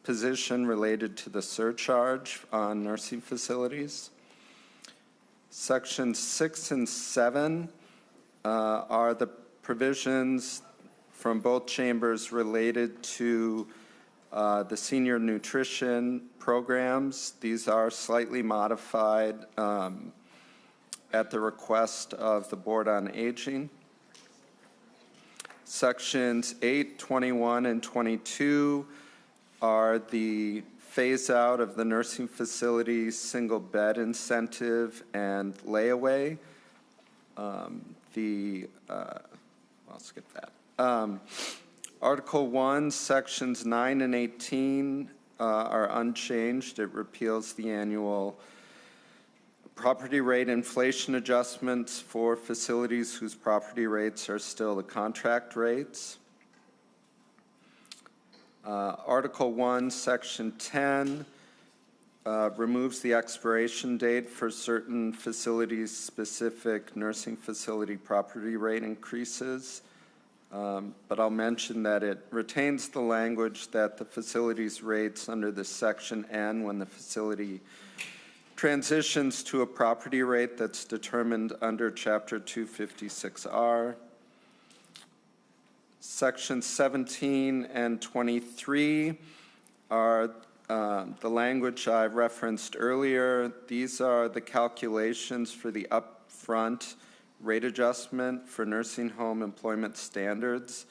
position related to the surcharge on nursing facilities. Sections 6 and 7 are the provisions from both chambers related to the senior nutrition programs. These are slightly modified at the request of the Board on Aging. Sections 8, 21, and 22 are the phase out of the nursing facilities single bed incentive and layaway. I'll skip that. Article 1, sections 9 and 18 are unchanged. It repeals the annual property rate inflation adjustments for facilities whose property rates are still the contract rates. Article 1, Section 10 removes the expiration date for certain facilities-specific nursing facility property rate increases. But I'll mention that it retains the language that the facilities rates under this section end when the facility transitions to a property rate that's determined under Chapter 256R. Sections 17 and 23 are the language I referenced earlier. These are the calculations for the upfront rate adjustment for nursing home employment standards.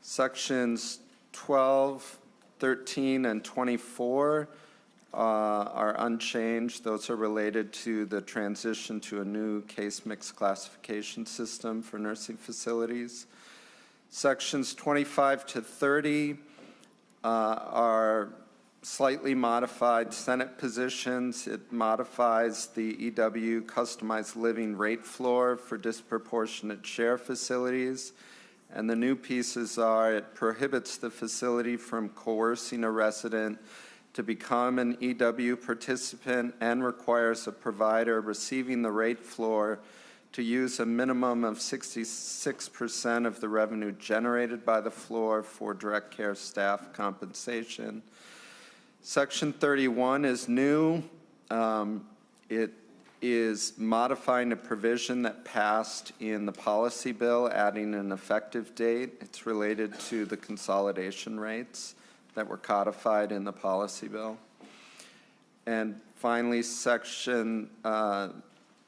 Sections 12, 13, and 24 are unchanged. Those are related to the transition to a new case mix classification system for nursing facilities. Sections 25 to 30 are slightly modified Senate positions. It modifies the EW customized living rate floor for disproportionate share facilities. And the new pieces are it prohibits the facility from coercing a resident to become an EW participant and requires a provider receiving the rate floor to use a minimum of 66% of the revenue generated by the floor for direct care staff compensation. Section 31 is new. It is modifying a provision that passed in the policy bill, adding an effective date. It's related to the consolidation rates that were codified in the policy bill. And finally, Section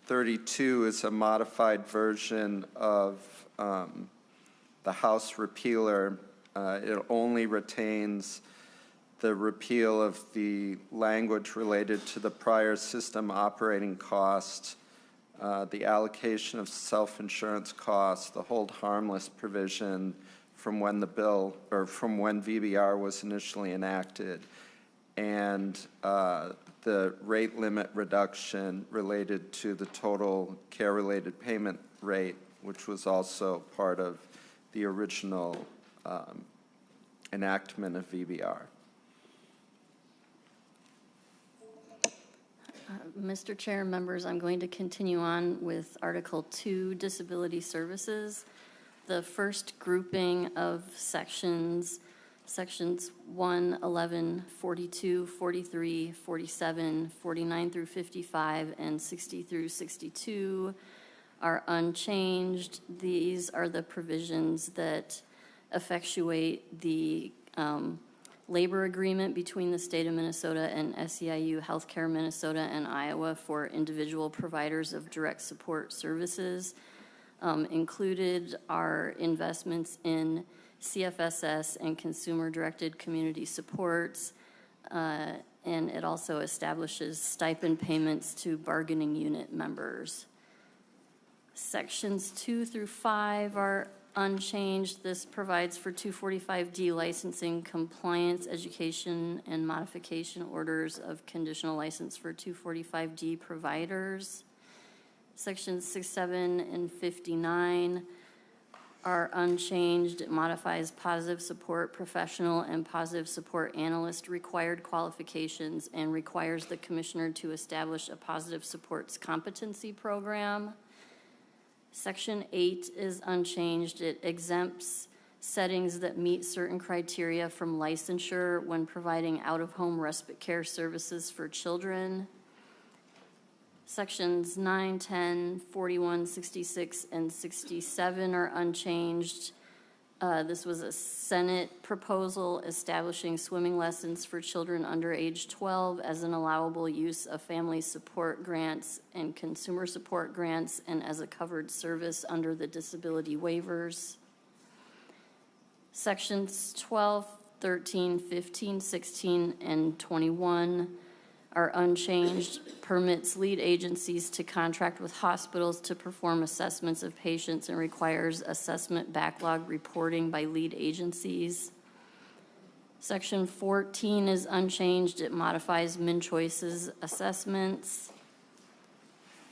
32 is a modified version of the House repealer. It only retains the repeal of the language related to the prior system operating cost, the allocation of self-insurance costs, the hold harmless provision from when the bill, or from when VBR was initially enacted, and the rate limit reduction related to the total care-related payment rate, which was also part of the original enactment of VBR. Mr. Chair and members, I'm going to continue on with Article 2, Disability Services. The first grouping of sections 1, 11, 42, 43, 47, 49 through 55, and 60 through 62 are unchanged. These are the provisions that effectuate the labor agreement between the state of Minnesota and SEIU Healthcare Minnesota and Iowa for individual providers of direct support services. Included are investments in CFSS and consumer-directed community supports, and it also establishes stipend payments to bargaining unit members. Sections 2 through 5 are unchanged. This provides for 245D licensing compliance, education, and modification orders of conditional license for 245D providers. Sections 6, 7, and 59 are unchanged. It modifies positive support professional and positive support analyst required qualifications and requires the commissioner to establish a positive supports competency program. Section 8 is unchanged. It exempts settings that meet certain criteria from licensure when providing out-of-home respite care services for children. Sections 9, 10, 41, 66, and 67 are unchanged. This was a Senate proposal establishing swimming lessons for children under age 12 as an allowable use of family support grants and consumer support grants and as a covered service under the disability waivers. Sections 12, 13, 15, 16, and 21 are unchanged. Permits lead agencies to contract with hospitals to perform assessments of patients and requires assessment backlog reporting by lead agencies. Section 14 is unchanged. It modifies MnChoice's assessments.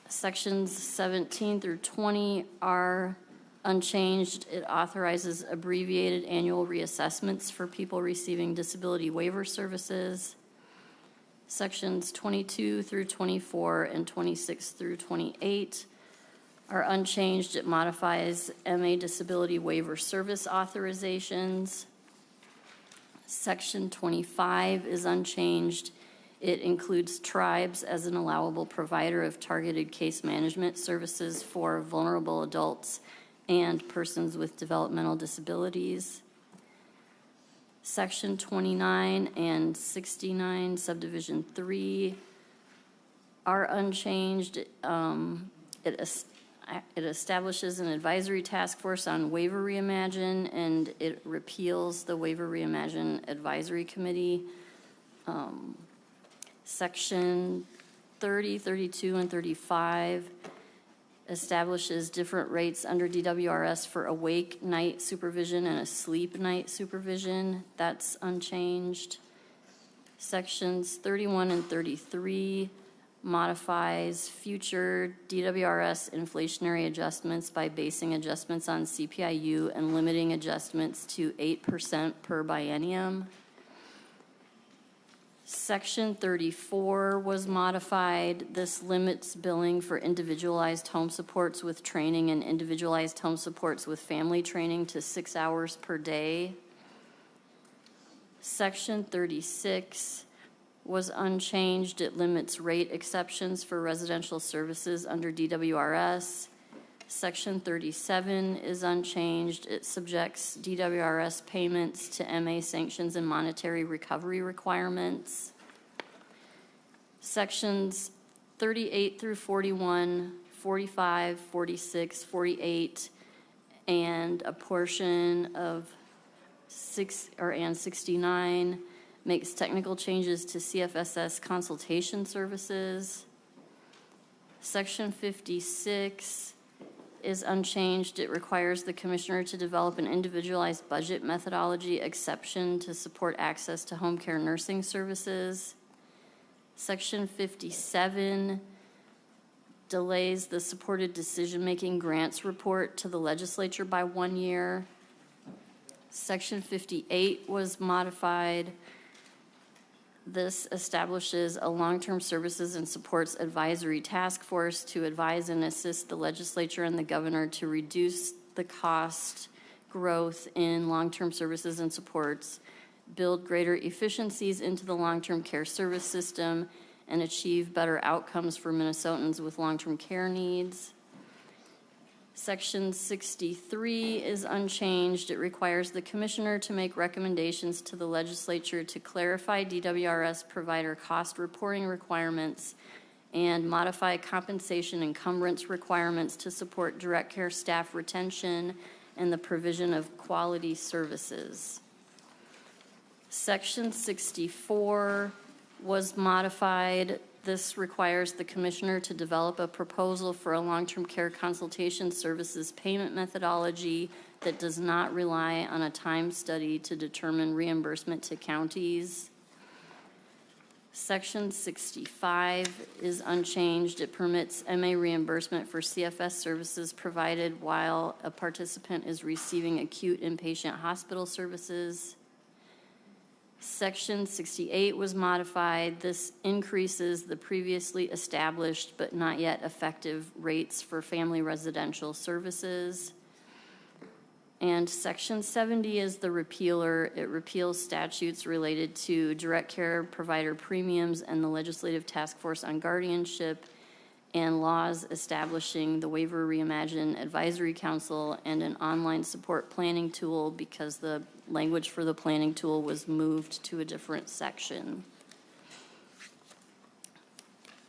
Sections 17 through 20 are unchanged. It authorizes abbreviated annual reassessments for people receiving disability waiver services. Sections 22 through 24 and 26 through 28 are unchanged. It modifies MA disability waiver service authorizations. Section 25 is unchanged. It includes tribes as an allowable provider of targeted case management services for vulnerable adults and persons with developmental disabilities. Section 29 and 69, subdivision 3 are unchanged. It establishes an advisory task force on Waiver Reimagine, and it repeals the Waiver Reimagine Advisory Committee. Section 30, 32, and 35 establishes different rates under DWRS for awake night supervision and asleep night supervision. That's unchanged. Sections 31 and 33 modifies future DWRS inflationary adjustments by basing adjustments on CPIU and limiting adjustments to 8% per biennium. Section 34 was modified. This limits billing for individualized home supports with training and individualized home supports with family training to 6 hours per day. Section 36 was unchanged. It limits rate exceptions for residential services under DWRS. Section 37 is unchanged. It subjects DWRS payments to MA sanctions and monetary recovery requirements. Sections 38 through 41, 45, 46, 48, and a portion of 69 makes technical changes to CFSS consultation services. Section 56 is unchanged. It requires the commissioner to develop an individualized budget methodology exception to support access to home care nursing services. Section 57 delays the supported decision-making grants report to the legislature by 1 year. Section 58 was modified. This establishes a long-term services and supports advisory task force to advise and assist the legislature and the governor to reduce the cost growth in long-term services and supports, build greater efficiencies into the long-term care service system, and achieve better outcomes for Minnesotans with long-term care needs. Section 63 is unchanged. It requires the commissioner to make recommendations to the legislature to clarify DWRS provider cost reporting requirements and modify compensation encumbrance requirements to support direct care staff retention and the provision of quality services. Section 64 was modified. This requires the commissioner to develop a proposal for a long-term care consultation services payment methodology that does not rely on a time study to determine reimbursement to counties. Section 65 is unchanged. It permits MA reimbursement for CFS services provided while a participant is receiving acute inpatient hospital services. Section 68 was modified. This increases the previously established but not yet effective rates for family residential services. And Section 70 is the repealer. It repeals statutes related to direct care provider premiums and the Legislative Task Force on Guardianship and laws establishing the Waiver Reimagine Advisory Council and an online support planning tool because the language for the planning tool was moved to a different section.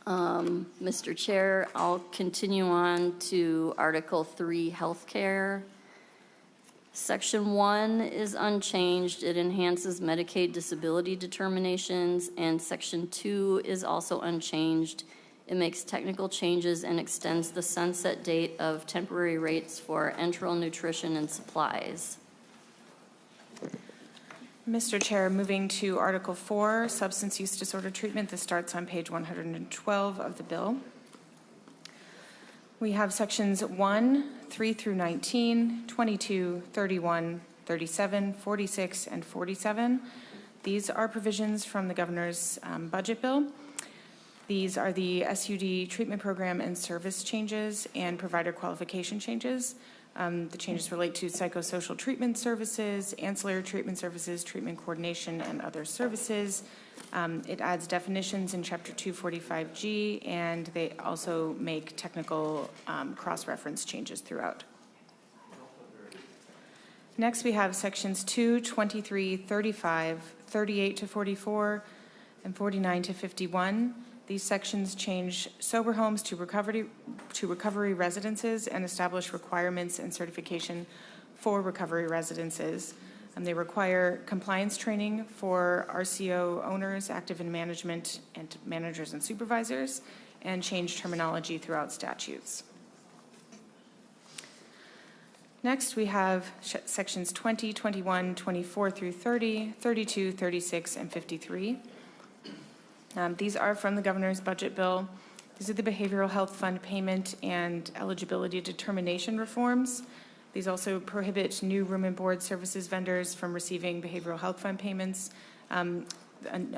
Mr. Chair, I'll continue on to Article 3, Healthcare. Section 1 is unchanged. It enhances Medicaid disability determinations, and Section 2 is also unchanged. It makes technical changes and extends the sunset date of temporary rates for enteral nutrition and supplies. Mr. Chair, moving to Article 4, Substance Use Disorder Treatment. This starts on page 112 of the bill. We have sections 1, 3 through 19, 22, 31, 37, 46, and 47. These are provisions from the governor's budget bill. These are the SUD treatment program and service changes and provider qualification changes. The changes relate to psychosocial treatment services, ancillary treatment services, treatment coordination, and other services. It adds definitions in Chapter 245G, and they also make technical cross-reference changes throughout. Next, we have sections 2, 23, 35, 38 to 44, and 49 to 51. These sections change sober homes to recovery residences and establish requirements and certification for recovery residences. They require compliance training for RCO owners, active in management, and managers and supervisors, and change terminology throughout statutes. Next, we have sections 20, 21, 24 through 30, 32, 36, and 53. These are from the governor's budget bill. These are the behavioral health fund payment and eligibility determination reforms. These also prohibit new room and board services vendors from receiving behavioral health fund payments. A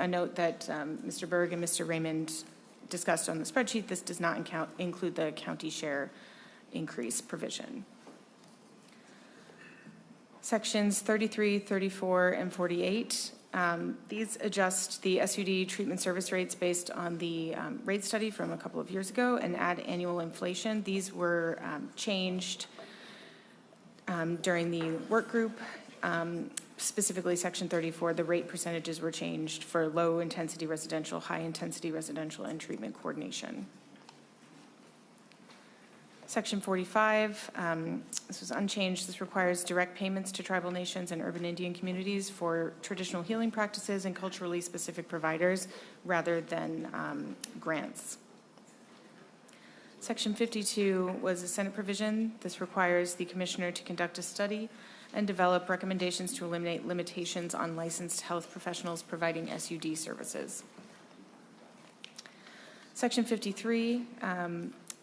note that Mr. Berg and Mr. Raymond discussed on the spreadsheet, this does not include the county share increase provision. Sections 33, 34, and 48. These adjust the SUD treatment service rates based on the rate study from a couple of years ago and add annual inflation. These were changed during the work group. Specifically, Section 34, the rate percentages were changed for low-intensity residential, high-intensity residential, and treatment coordination. Section 45, this was unchanged. This requires direct payments to tribal nations and urban Indian communities for traditional healing practices and culturally specific providers rather than grants. Section 52 was a Senate provision. This requires the commissioner to conduct a study and develop recommendations to eliminate limitations on licensed health professionals providing SUD services. Section 53,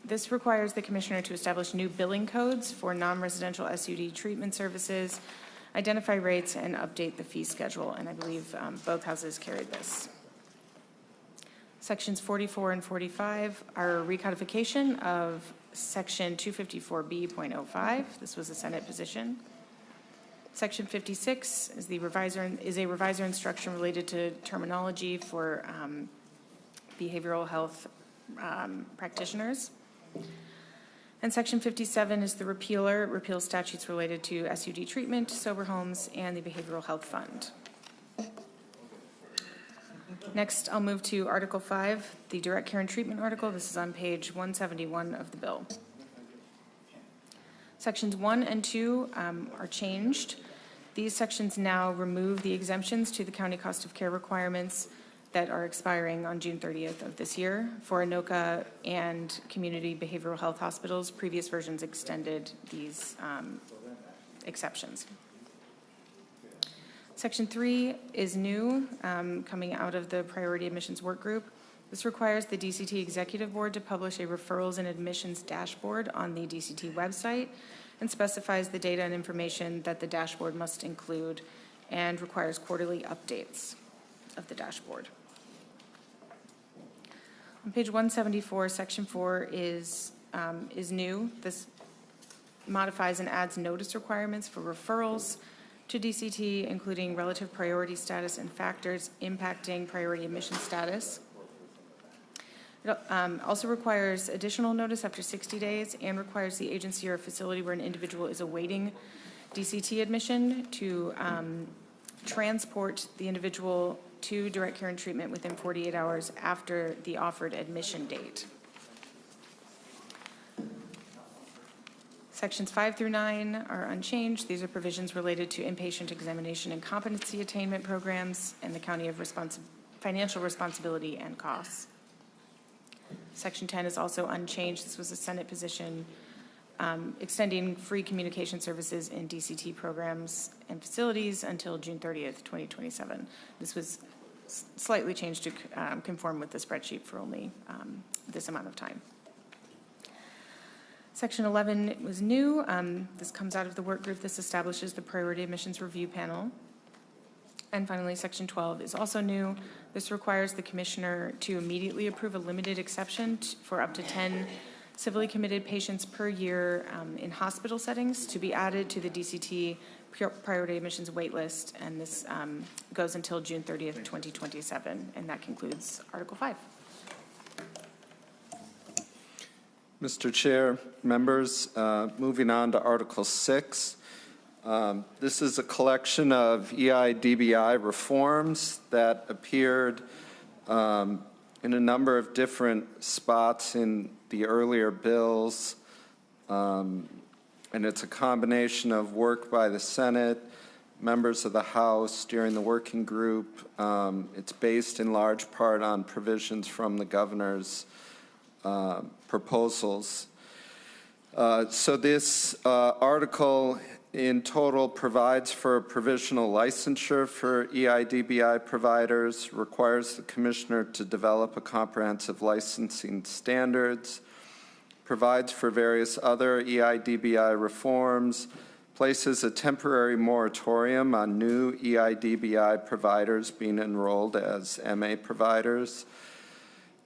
this requires the commissioner to establish new billing codes for non-residential SUD treatment services, identify rates, and update the fee schedule. And I believe both houses carried this. Sections 44 and 45 are a recodification of Section 254B.05. This was a Senate position. Section 56 is a revisor instruction related to terminology for behavioral health practitioners. And Section 57 is the repealer. It repeals statutes related to SUD treatment, sober homes, and the Behavioral Health Fund. Next, I'll move to Article 5, the Direct Care and Treatment article. This is on page 171 of the bill. Sections 1 and 2 are changed. These sections now remove the exemptions to the county cost of care requirements that are expiring on June 30th of this year for ANOCA and community behavioral health hospitals. Previous versions extended these exceptions. Section 3 is new, coming out of the Priority Admissions Work Group. This requires the DCT Executive Board to publish a referrals and admissions dashboard on the DCT website and specifies the data and information that the dashboard must include and requires quarterly updates of the dashboard. On page 174, Section 4 is new. This modifies and adds notice requirements for referrals to DCT, including relative priority status and factors impacting priority admission status. It also requires additional notice after 60 days and requires the agency or facility where an individual is awaiting DCT admission to transport the individual to direct care and treatment within 48 hours after the offered admission date. Sections 5 through 9 are unchanged. These are provisions related to inpatient examination and competency attainment programs and the county of financial responsibility and costs. Section 10 is also unchanged. This was a Senate position extending free communication services in DCT programs and facilities until June 30th, 2027. This was slightly changed to conform with the spreadsheet for only this amount of time. Section 11 was new. This comes out of the work group. This establishes the Priority Admissions Review Panel. And finally, Section 12 is also new. This requires the commissioner to immediately approve a limited exception for up to 10 civilly committed patients per year in hospital settings to be added to the DCT Priority Admissions waitlist. And this goes until June 30th, 2027. And that concludes Article 5. Mr. Chair, members, moving on to Article 6. This is a collection of EIDBI reforms that appeared in a number of different spots in the earlier bills. And it's a combination of work by the Senate, members of the House during the working group. It's based in large part on provisions from the governor's proposals. So this article in total provides for a provisional licensure for EIDBI providers, requires the commissioner to develop a comprehensive licensing standards, provides for various other EIDBI reforms, places a temporary moratorium on new EIDBI providers being enrolled as MA providers,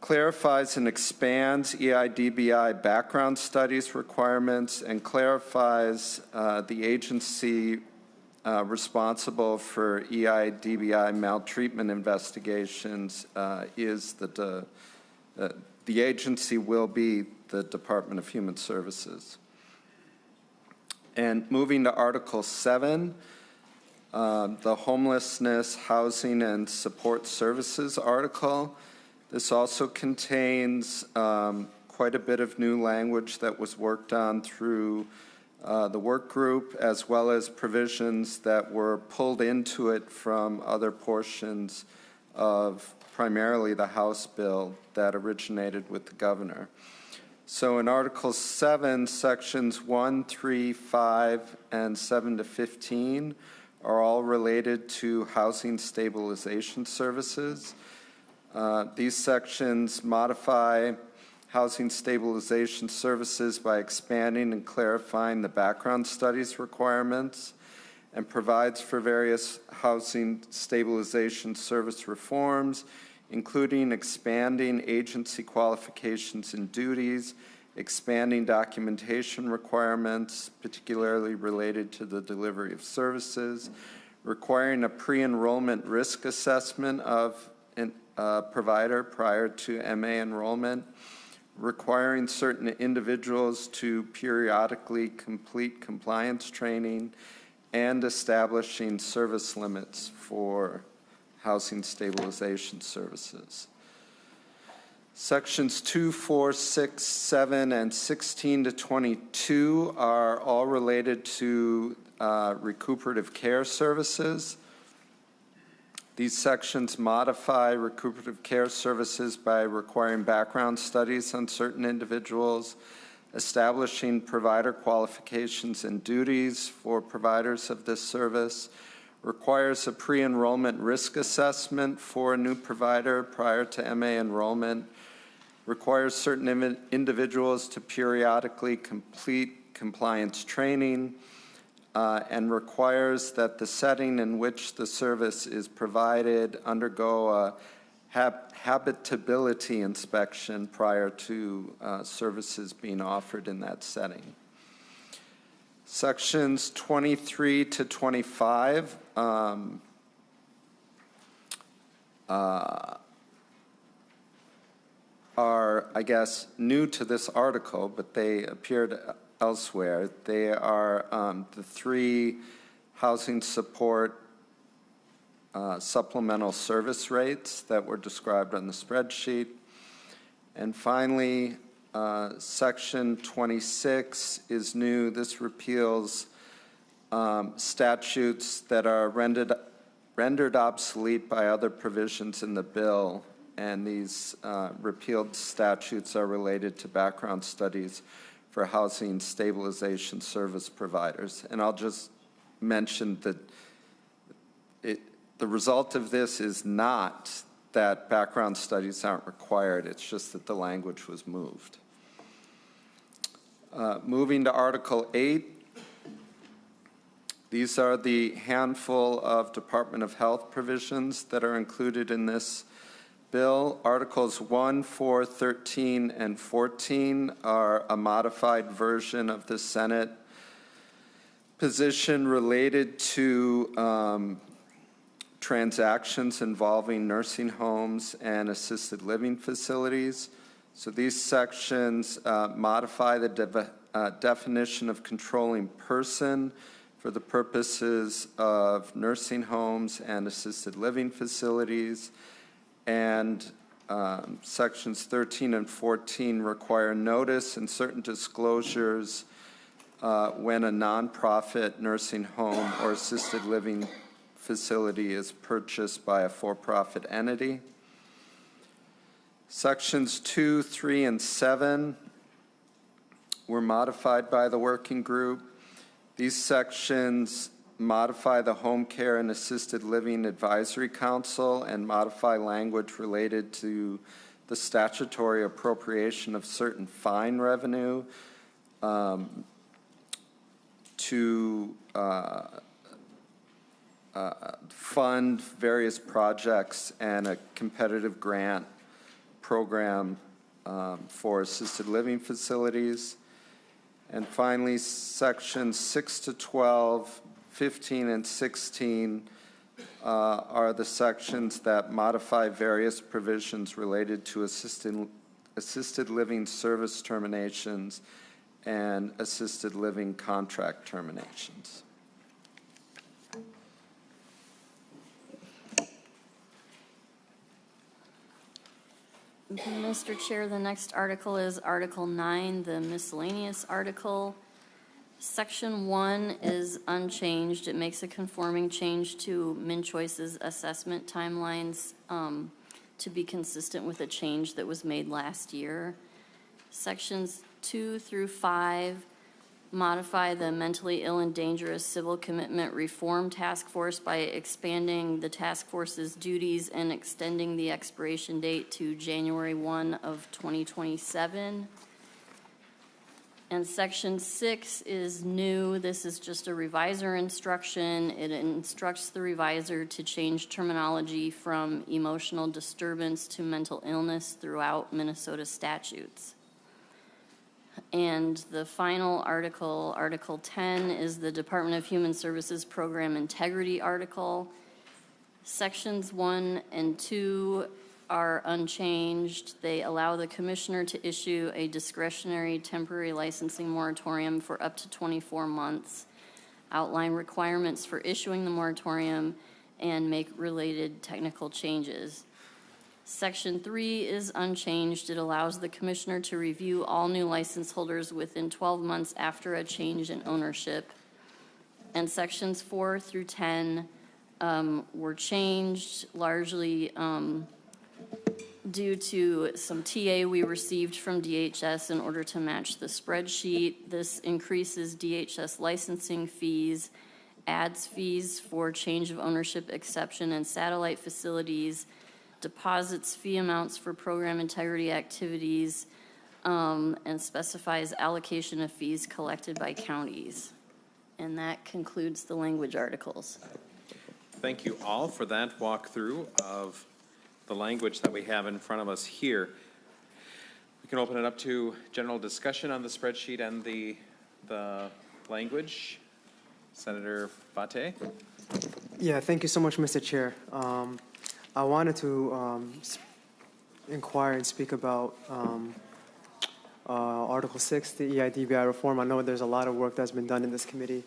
clarifies and expands EIDBI background studies requirements, and clarifies the agency responsible for EIDBI maltreatment investigations is the agency will be the Department of Human Services. And moving to Article 7, the Homelessness, Housing, and Support Services article. This also contains quite a bit of new language that was worked on through the work group, as well as provisions that were pulled into it from other portions of primarily the House bill that originated with the governor. So in Article 7, Sections 1, 3, 5, and 7 to 15 are all related to housing stabilization services. These sections modify housing stabilization services by expanding and clarifying the background studies requirements, and provides for various housing stabilization service reforms, including expanding agency qualifications and duties, expanding documentation requirements, particularly related to the delivery of services, requiring a pre-enrollment risk assessment of a provider prior to MA enrollment, requiring certain individuals to periodically complete compliance training, and establishing service limits for housing stabilization services. Sections 2, 4, 6, 7, and 16 to 22 are all related to recuperative care services. These sections modify recuperative care services by requiring background studies on certain individuals, establishing provider qualifications and duties for providers of this service, requires a pre-enrollment risk assessment for a new provider prior to MA enrollment, requires certain individuals to periodically complete compliance training, and requires that the setting in which the service is provided undergo a habitability inspection prior to services being offered in that setting. Sections 23 to 25 are, I guess, new to this article, but they appeared elsewhere. They are the 3 housing support supplemental service rates that were described on the spreadsheet. And finally, Section 26 is new. This repeals statutes that are rendered obsolete by other provisions in the bill, and these repealed statutes are related to background studies for housing stabilization service providers. And I'll just mention that the result of this is not that background studies aren't required, it's just that the language was moved. Moving to Article 8, these are the handful of Department of Health provisions that are included in this bill. Articles 1, 4, 13, and 14 are a modified version of the Senate position related to transactions involving nursing homes and assisted living facilities. So these sections modify the definition of controlling person for the purposes of nursing homes and assisted living facilities. And sections 13 and 14 require notice and certain disclosures when a nonprofit nursing home or assisted living facility is purchased by a for-profit entity. Sections 2, 3, and 7 were modified by the working group. These sections modify the Home Care and Assisted Living Advisory Council and modify language related to the statutory appropriation of certain fine revenue to fund various projects and a competitive grant program for assisted living facilities. And finally, sections 6 to 12, 15, and 16 are the sections that modify various provisions related to assisted living service terminations and assisted living contract terminations. Mr. Chair, the next article is Article 9, the miscellaneous article. Section 1 is unchanged. It makes a conforming change to MnChoice's assessment timelines to be consistent with a change that was made last year. Sections 2 through 5 modify the mentally ill and dangerous civil commitment reform task force by expanding the task force's duties and extending the expiration date to January 1 of 2027. And section 6 is new. This is just a revisor instruction. It instructs the revisor to change terminology from emotional disturbance to mental illness throughout Minnesota statutes. And the final article, Article 10, is the Department of Human Services Program Integrity article. Sections 1 and 2 are unchanged. They allow the commissioner to issue a discretionary temporary licensing moratorium for up to 24 months, outline requirements for issuing the moratorium, and make related technical changes. Section 3 is unchanged. It allows the commissioner to review all new license holders within 12 months after a change in ownership. And sections 4 through 10 were changed largely due to some TA we received from DHS in order to match the spreadsheet. This increases DHS licensing fees ads fees for change of ownership exception and satellite facilities, deposits fee amounts for program integrity activities, and specifies allocation of fees collected by counties. And that concludes the language articles. Thank you all for that walkthrough of the language that we have in front of us here. We can open it up to general discussion on the spreadsheet and the language. Senator Bate. Yeah, thank you so much, Mr. Chair. I wanted to inquire and speak about Article 6, the EIDBI reform. I know there's a lot of work that's been done in this committee,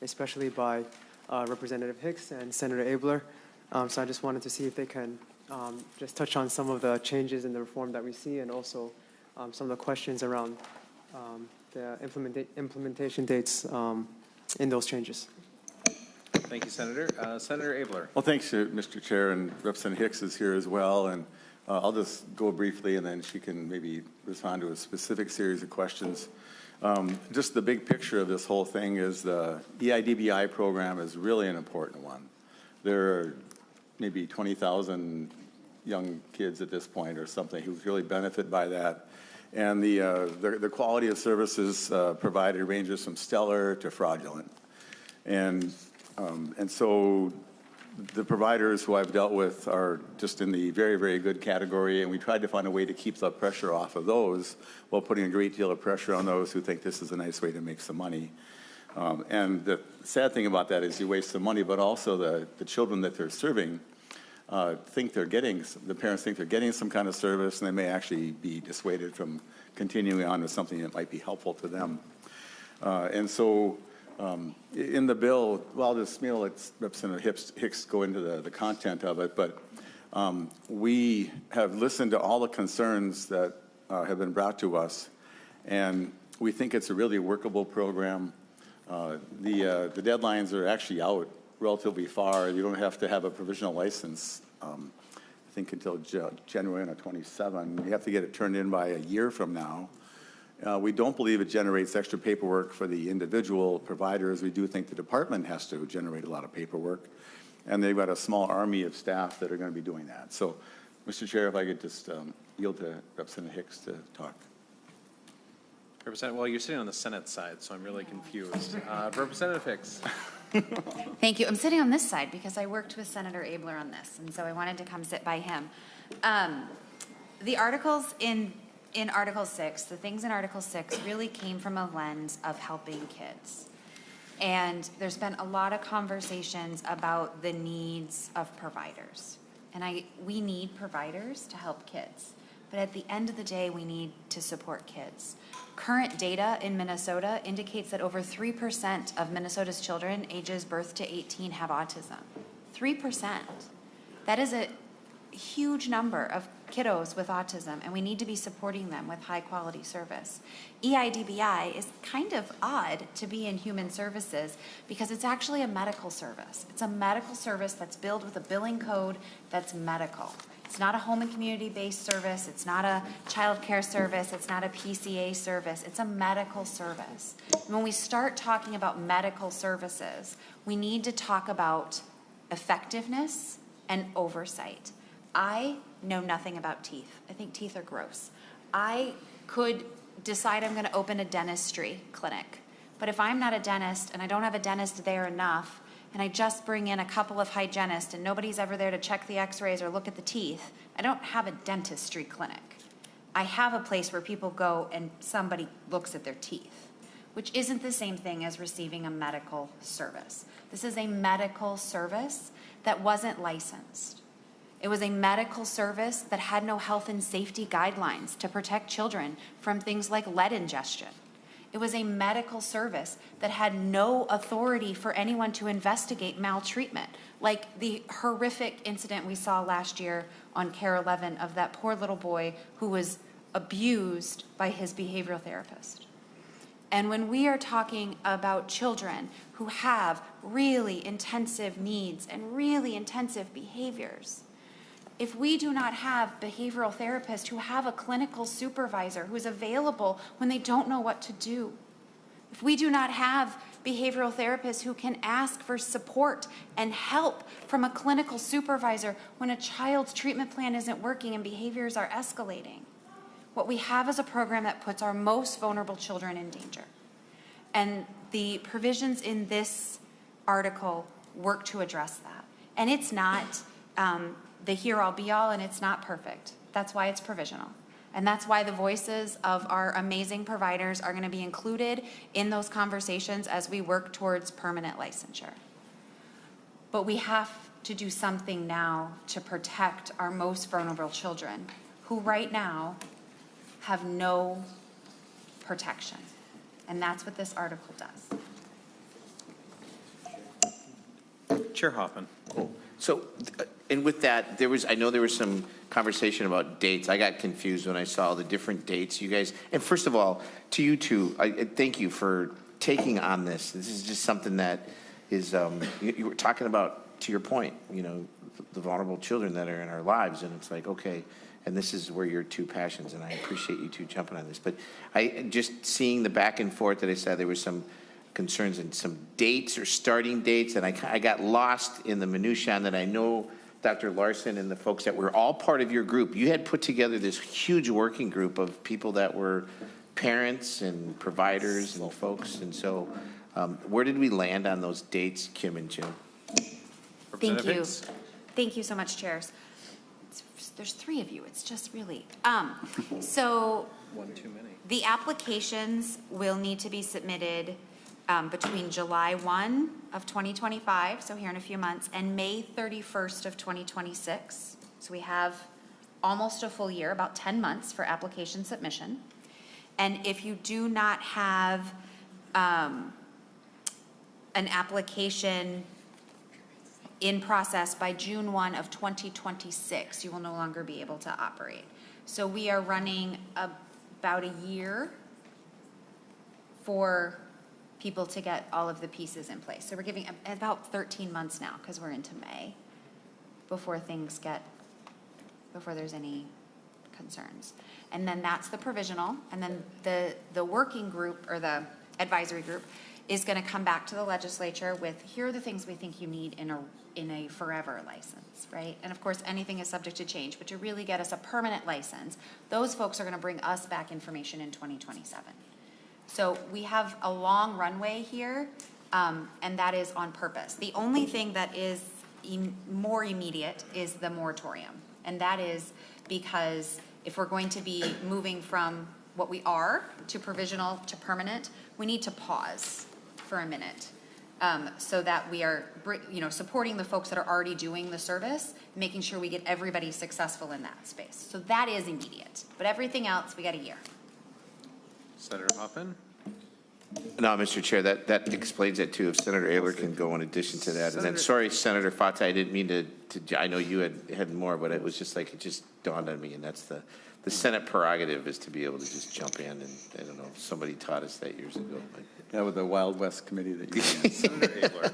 especially by Representative Hicks and Senator Abler. So I just wanted to see if they can just touch on some of the changes in the reform that we see, and also some of the questions around the implementation dates in those changes. Thank you, Senator. Senator Abler. Well, thanks, Mr. Chair, and Representative Hicks is here as well. And I'll just go briefly, and then she can maybe respond to a specific series of questions. Just the big picture of this whole thing is the EIDBI program is really an important one. There are maybe 20,000 young kids at this point or something who really benefit by that. And the quality of services provided ranges from stellar to fraudulent. And so the providers who I've dealt with are just in the very, very good category, and we tried to find a way to keep the pressure off of those while putting a great deal of pressure on those who think this is a nice way to make some money. And the sad thing about that is you waste some money, but also the children that they're serving think they're getting, the parents think they're getting some kind of service, and they may actually be dissuaded from continuing on with something that might be helpful to them. And so in the bill, well, I'll just let Representative Hicks go into the content of it, but we have listened to all the concerns that have been brought to us, and we think it's a really workable program. The deadlines are actually out relatively far. You don't have to have a provisional license, I think, until January 27. You have to get it turned in by a year from now. We don't believe it generates extra paperwork for the individual providers. We do think the department has to generate a lot of paperwork, and they've got a small army of staff that are going to be doing that. So, Mr. Chair, if I could just yield to Representative Hicks to talk. Well, you're sitting on the Senate side, so I'm really confused. Representative Hicks. Thank you. I'm sitting on this side because I worked with Senator Abler on this, and so I wanted to come sit by him. The articles in Article 6, the things in Article 6 really came from a lens of helping kids. And there's been a lot of conversations about the needs of providers. And we need providers to help kids. But at the end of the day, we need to support kids. Current data in Minnesota indicates that over 3% of Minnesota's children ages birth to 18 have autism. 3%. That is a huge number of kiddos with autism, and we need to be supporting them with high quality service. EIDBI is kind of odd to be in human services because it's actually a medical service. It's a medical service that's billed with a billing code that's medical. It's not a home and community-based service. It's not a child care service. It's not a PCA service. It's a medical service. And when we start talking about medical services, we need to talk about effectiveness and oversight. I know nothing about teeth. I think teeth are gross. I could decide I'm going to open a dentistry clinic. But if I'm not a dentist and I don't have a dentist there enough, and I just bring in a couple of hygienists and nobody's ever there to check the x-rays or look at the teeth, I don't have a dentistry clinic. I have a place where people go and somebody looks at their teeth, which isn't the same thing as receiving a medical service. This is a medical service that wasn't licensed. It was a medical service that had no health and safety guidelines to protect children from things like lead ingestion. It was a medical service that had no authority for anyone to investigate maltreatment, like the horrific incident we saw last year on Care 11 of that poor little boy who was abused by his behavioral therapist. And when we are talking about children who have really intensive needs and really intensive behaviors, if we do not have behavioral therapists who have a clinical supervisor who is available when they don't know what to do, if we do not have behavioral therapists who can ask for support and help from a clinical supervisor when a child's treatment plan isn't working and behaviors are escalating. What we have is a program that puts our most vulnerable children in danger. And the provisions in this article work to address that. And it's not the here-all, be-all, and it's not perfect. That's why it's provisional. And that's why the voices of our amazing providers are going to be included in those conversations as we work towards permanent licensure. But we have to do something now to protect our most vulnerable children, who right now have no protection. And that's what this article does. Chair Hoffman. So, and with that, I know there was some conversation about dates. I got confused when I saw the different dates, you guys. And first of all, to you two, I thank you for taking on this. This is just something that is, you were talking about, to your point, you know, the vulnerable children that are in our lives. And it's like, okay, and this is where your two passions, and I appreciate you two jumping on this. But just seeing the back and forth that I said, there was some concerns and some dates or starting dates, and I got lost in the minutia on that. I know Dr. Larson and the folks that were all part of your group, you had put together this huge working group of people that were parents and providers and folks, and so where did we land on those dates, Kim and Jim? Thank you. Thank you so much, chairs. There's three of you. It's just really. So One too many. the applications will need to be submitted between July 1 of 2025, so here in a few months, and May 31st of 2026. So we have almost a full year, about 10 months for application submission. And if you do not have an application in process by June 1 of 2026, you will no longer be able to operate. So we are running about a year for people to get all of the pieces in place. So we're giving about 13 months now, because we're into May, before there's any concerns. And then that's the provisional, and then the working group, or the advisory group, is going to come back to the legislature with, here are the things we think you need in a forever license, right? And of course, anything is subject to change, but to really get us a permanent license, those folks are going to bring us back information in 2027. So we have a long runway here, and that is on purpose. The only thing that is more immediate is the moratorium, and that is because if we're going to be moving from what we are to provisional to permanent, we need to pause for a minute, so that we are, supporting the folks that are already doing the service, making sure we get everybody successful in that space. So that is immediate, but everything else, we got a year. Senator Hoffman. No, Mr. Chair, that explains it too. If Senator Ayler can go in addition to that. And then, sorry, Senator Fata, I didn't mean to I know you had more, but it was just like, it just dawned on me, and that's the Senate prerogative, is to be able to just jump in, and I don't know, somebody taught us that years ago. But. Yeah, with the Wild West committee that you ran. Senator Abler.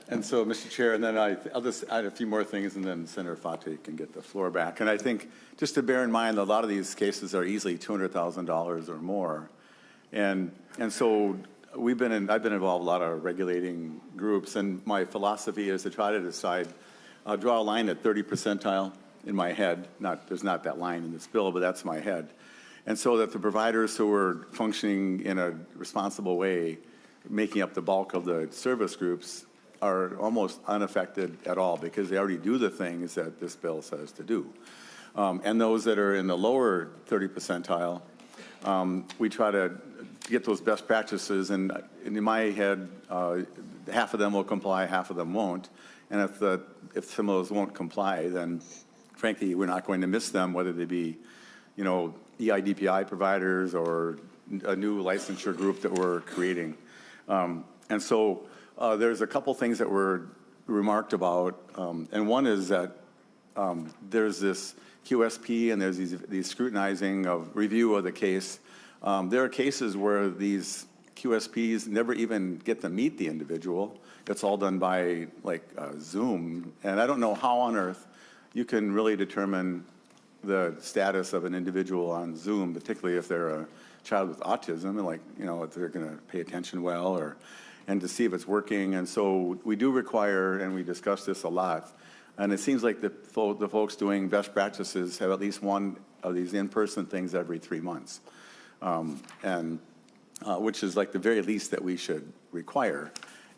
And so, Mr. Chair, and then I'll just add a few more things, and then Senator Fate can get the floor back. And I think just to bear in mind, a lot of these cases are easily $200,000 or more. And so I've been involved in a lot of regulating groups, and my philosophy is to try to decide, I'll draw a line at 30 percentile in my head. There's not that line in this bill, but that's my head. And so that the providers who are functioning in a responsible way, making up the bulk of the service groups, are almost unaffected at all, because they already do the things that this bill says to do. And those that are in the lower 30 percentile, we try to get those best practices, and in my head, half of them will comply, half of them won't. And if some of those won't comply, then frankly, we're not going to miss them, whether they be, EIDPI providers or a new licensure group that we're creating. And so there's a couple things that were remarked about, and one is that there's this QSP, and there's these scrutinizing of review of the case. There are cases where these QSPs never even get to meet the individual. It's all done by Zoom, and I don't know how on earth you can really determine the status of an individual on Zoom, particularly if they're a child with autism, and if they're going to pay attention well, and to see if it's working. And so we do require, and we discuss this a lot, and it seems like the folks doing best practices have at least one of these in-person things every 3 months, which is like the very least that we should require.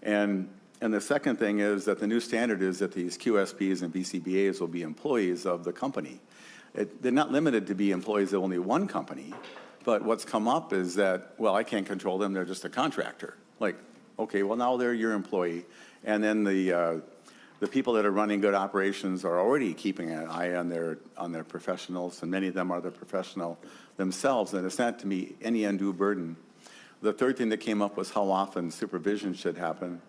And the second thing is that the new standard is that these QSPs and BCBAs will be employees of the company. They're not limited to be employees of only one company, but what's come up is that, well, I can't control them, they're just a contractor. Like, okay, well, now they're your employee, and then the people that are running good operations are already keeping an eye on their professionals, and many of them are the professional themselves, and it's not, to me, any undue burden. The third thing that came up was how often supervision should happen.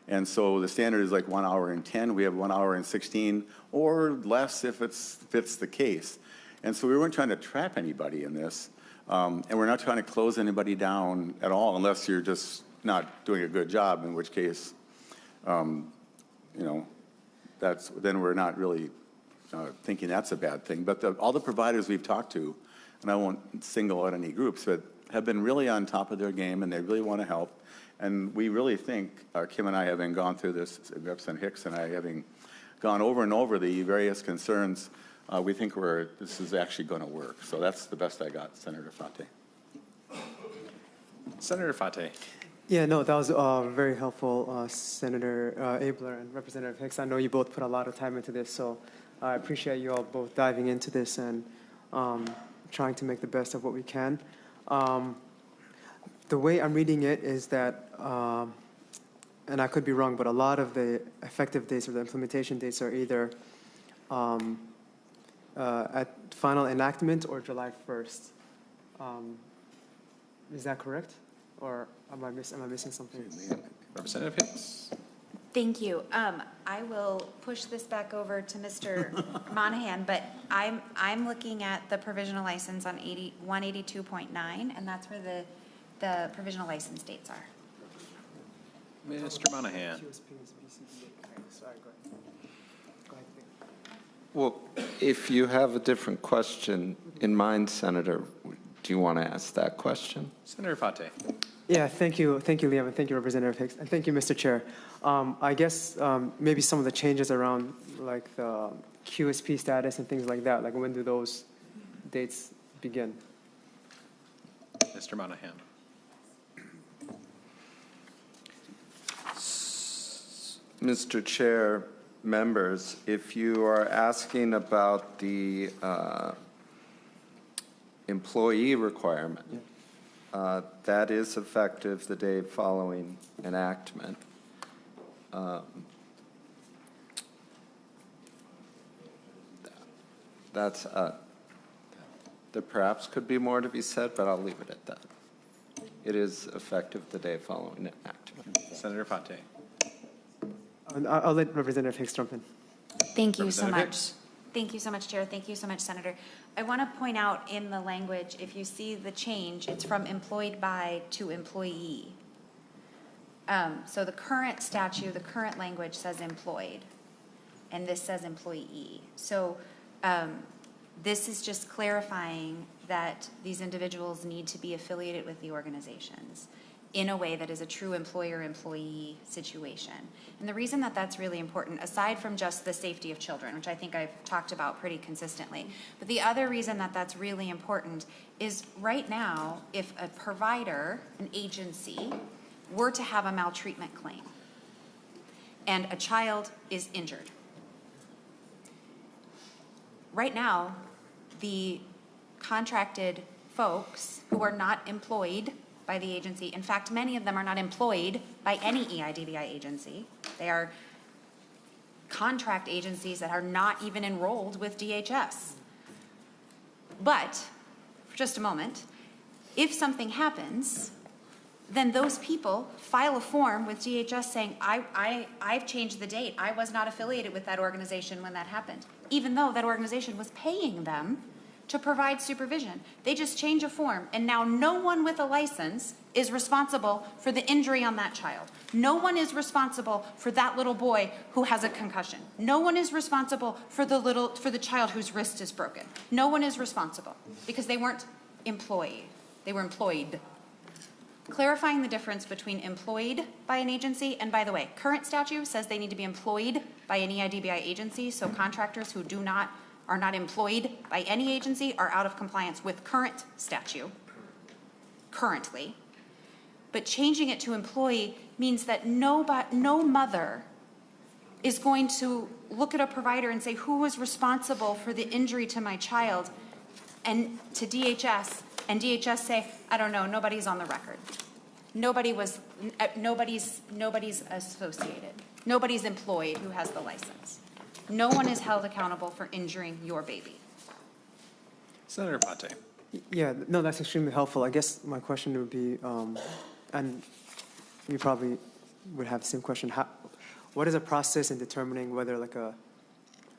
And so the standard is like 1 hour in 10. We have 1 hour in 16, or less if it fits the case. And so we weren't trying to trap anybody in this, and we're not trying to close anybody down at all, unless you're just not doing a good job, in which case, then we're not really thinking that's a bad thing. But all the providers we've talked to, and I won't single out any groups, but have been really on top of their game, and they really want to help. And we really think, Kim and I having gone through this, Representative Hicks and I having gone over and over the various concerns, we think this is actually going to work. So that's the best I got, Senator Fate. Senator Fate. Yeah, no, that was very helpful, Senator Abler and Representative Hicks. I know you both put a lot of time into this, so I appreciate you all both diving into this and trying to make the best of what we can. The way I'm reading it is that, and I could be wrong, but a lot of the effective dates or the implementation dates are either at final enactment or July 1st. Is that correct? Or am I missing something? Representative Hicks. Thank you. I will push this back over to Mr. Monahan, but I'm looking at the provisional license on 182.9, and that's where the provisional license dates are. Mr. Monahan. Well, if you have a different question in mind, Senator, do you want to ask that question? Senator Fate. Yeah, thank you, Liam, and thank you, Representative Hicks, and thank you, Mr. Chair. I guess maybe some of the changes around like the QSP status and things like that, like when do those dates begin? Mr. Monahan. Mr. Chair, members, if you are asking about the employee requirement, that is effective the day following enactment. There perhaps could be more to be said, but I'll leave it at that. It is effective the day following enactment. Senator Fate. I'll let Representative Hicks jump in. Thank you so much. Hicks. Thank you so much, Chair. Thank you so much, Senator. I want to point out in the language, if you see the change, it's from employed by to employee. So the current statute, the current language says employed, and this says employee. So this is just clarifying that these individuals need to be affiliated with the organizations in a way that is a true employer-employee situation. And the reason that that's really important, aside from just the safety of children, which I think I've talked about pretty consistently, but the other reason that that's really important is right now, if a provider, an agency, were to have a maltreatment claim and a child is injured, right now, the contracted folks who are not employed by the agency. In fact, many of them are not employed by any EIDBI agency. They are contract agencies that are not even enrolled with DHS. But, for just a moment, if something happens, then those people file a form with DHS saying, I've changed the date. I was not affiliated with that organization when that happened, even though that organization was paying them to provide supervision. They just change a form, and now no one with a license is responsible for the injury on that child. No one is responsible for that little boy who has a concussion. No one is responsible for the child whose wrist is broken. No one is responsible because they weren't employed. They were employed. clarifying the difference between employed by an agency, and by the way, current statute says they need to be employed by an EIDBI agency, so contractors who are not employed by any agency are out of compliance with current statute, currently. But changing it to employee means that no mother is going to look at a provider and say, who was responsible for the injury to my child, and to DHS, and DHS say, I don't know, nobody's on the record. Nobody's associated. Nobody's employed who has the license. No one is held accountable for injuring your baby. Senator Pate. Yeah, no, that's extremely helpful. I guess my question would be, and you probably would have the same question, what is a process in determining whether like a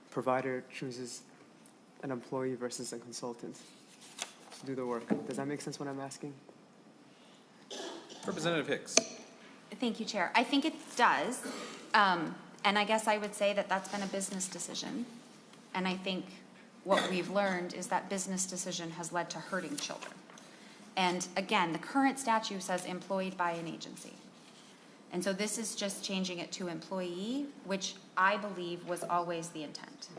provider chooses an employee versus a consultant to do the work? Does that make sense what I'm asking? Representative Hicks. Thank you, Chair. I think it does. And I guess I would say that that's been a business decision. And I think what we've learned is that business decision has led to hurting children. And again, the current statute says employed by an agency. And so this is just changing it to employee, which I believe was always the intent.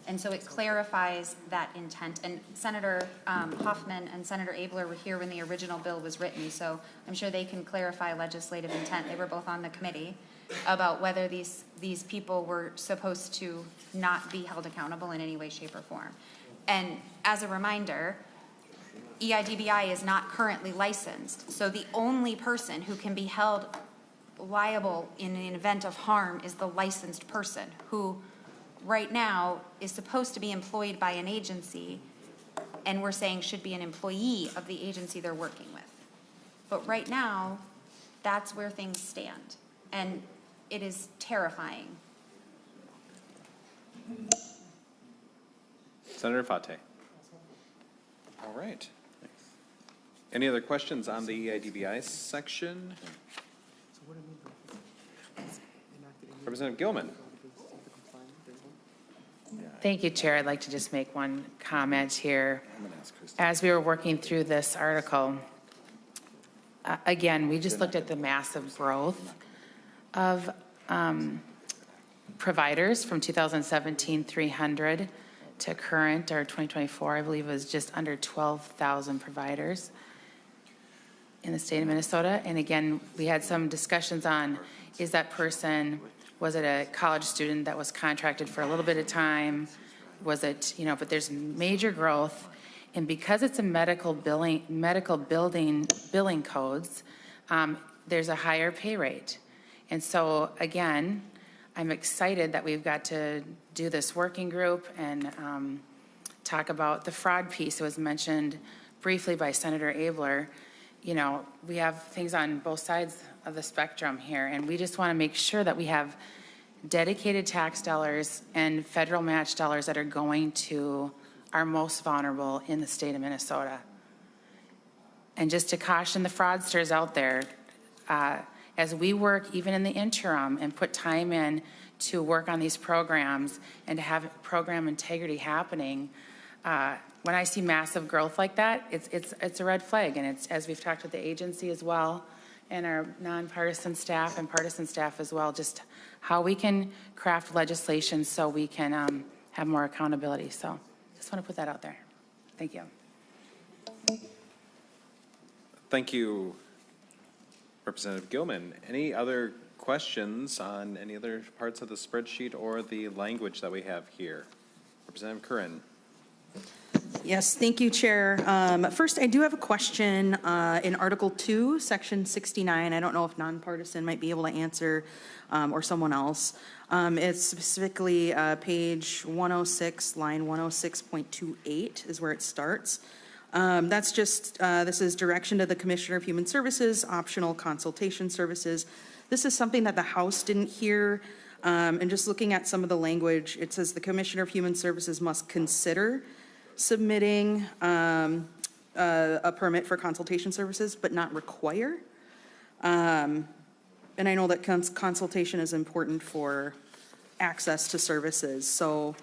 And so it clarifies that intent. And Senator Hoffman and Senator Abler were here when the original bill was written, so I'm sure they can clarify legislative intent. They were both on the committee about whether these people were supposed to not be held accountable in any way, shape, or form. And as a reminder, EIDBI is not currently licensed, so the only person who can be held liable in an event of harm is the licensed person, who right now is supposed to be employed by an agency, and we're saying should be an employee of the agency they're working with. But right now, that's where things stand, and it is terrifying. Senator Fate. All right. Any other questions on the EIDBI section? Representative Gilman. Thank you, Chair. I'd like to just make one comment here. As we were working through this article, again, we just looked at the massive growth of providers from 2017, 300 to current, or 2024, I believe it was just under 12,000 providers in the state of Minnesota. And again, we had some discussions on, is that person, was it a college student that was contracted for a little bit of time? Was it, but there's major growth. And because it's a medical billing codes, there's a higher pay rate. And so again, I'm excited that we've got to do this working group and talk about the fraud piece. It was mentioned briefly by Senator Abler. We have things on both sides of the spectrum here, and we just want to make sure that we have dedicated tax dollars and federal match dollars that are going to our most vulnerable in the state of Minnesota. And just to caution the fraudsters out there, as we work even in the interim and put time in to work on these programs and to have program integrity happening, when I see massive growth like that, it's a red flag. And it's, as we've talked with the agency as well, and our nonpartisan staff and partisan staff as well, just how we can craft legislation so we can have more accountability. So just want to put that out there. Thank you. Thank you, Representative Gilman. Any other questions on any other parts of the spreadsheet or the language that we have here? Representative Curran. Yes, thank you, Chair. First, I do have a question in Article 2, Section 69. I don't know if nonpartisan might be able to answer or someone else. It's specifically page 106, line 106.28 is where it starts. That's just, this is direction to the Commissioner of Human Services, optional consultation services. This is something that the House didn't hear. And just looking at some of the language, it says the Commissioner of Human Services must consider submitting a permit for consultation services, but not require. And I know that consultation is important for access to services. So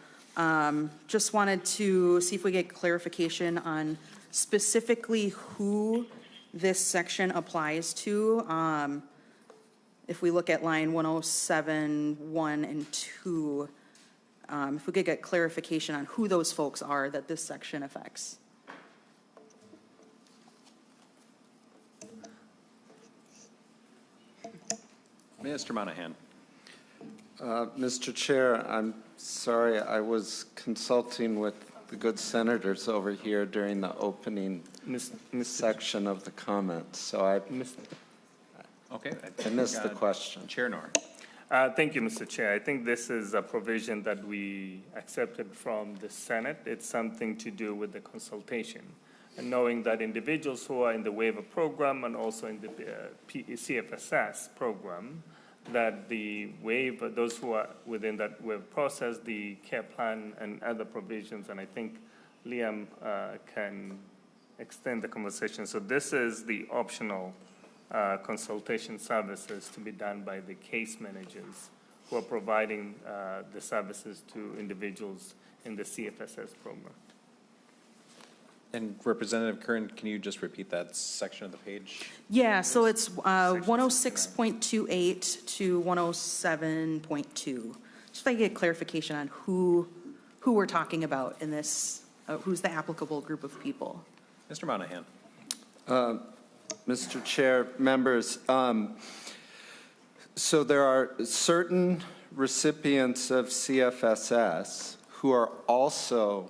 just wanted to see if we get clarification on specifically who this section applies to. If we look at line 107, 1 and 2, if we could get clarification on who those folks are that this section affects. Mr. Monahan. Mr. Chair, I'm sorry, I was consulting with the good senators over here during the opening section of the comments, so I missed the question. Chair Knorr. Thank you, Mr. Chair. I think this is a provision that we accepted from the Senate. It's something to do with the consultation. And knowing that individuals who are in the waiver program and also in the CFSS program, that the waiver, those who are within that waiver process, the care plan and other provisions, and I think Liam can extend the conversation. So this is the optional consultation services to be done by the case managers who are providing the services to individuals in the CFSS program. And Representative Kern, can you just repeat that section of the page? Yeah, so it's 106.28 to 107.2. Just if I get clarification on who we're talking about in this, who's the applicable group of people. Mr. Monahan. Mr. Chair, members, so there are certain recipients of CFSS who are also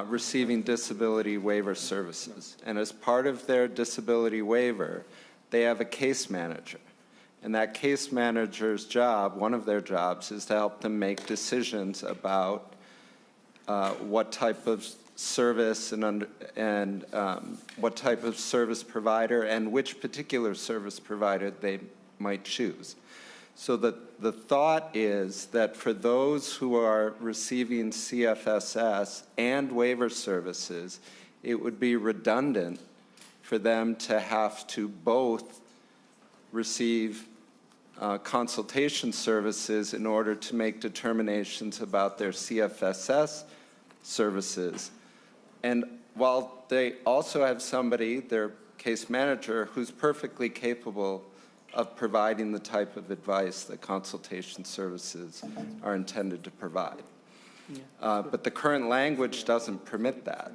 receiving disability waiver services. And as part of their disability waiver, they have a case manager. And that case manager's job, one of their jobs, is to help them make decisions about what type of service and what type of service provider and which particular service provider they might choose. So the thought is that for those who are receiving CFSS and waiver services, it would be redundant for them to have to both receive consultation services in order to make determinations about their CFSS services. And while they also have somebody, their case manager, who's perfectly capable of providing the type of advice that consultation services are intended to provide. But the current language doesn't permit that.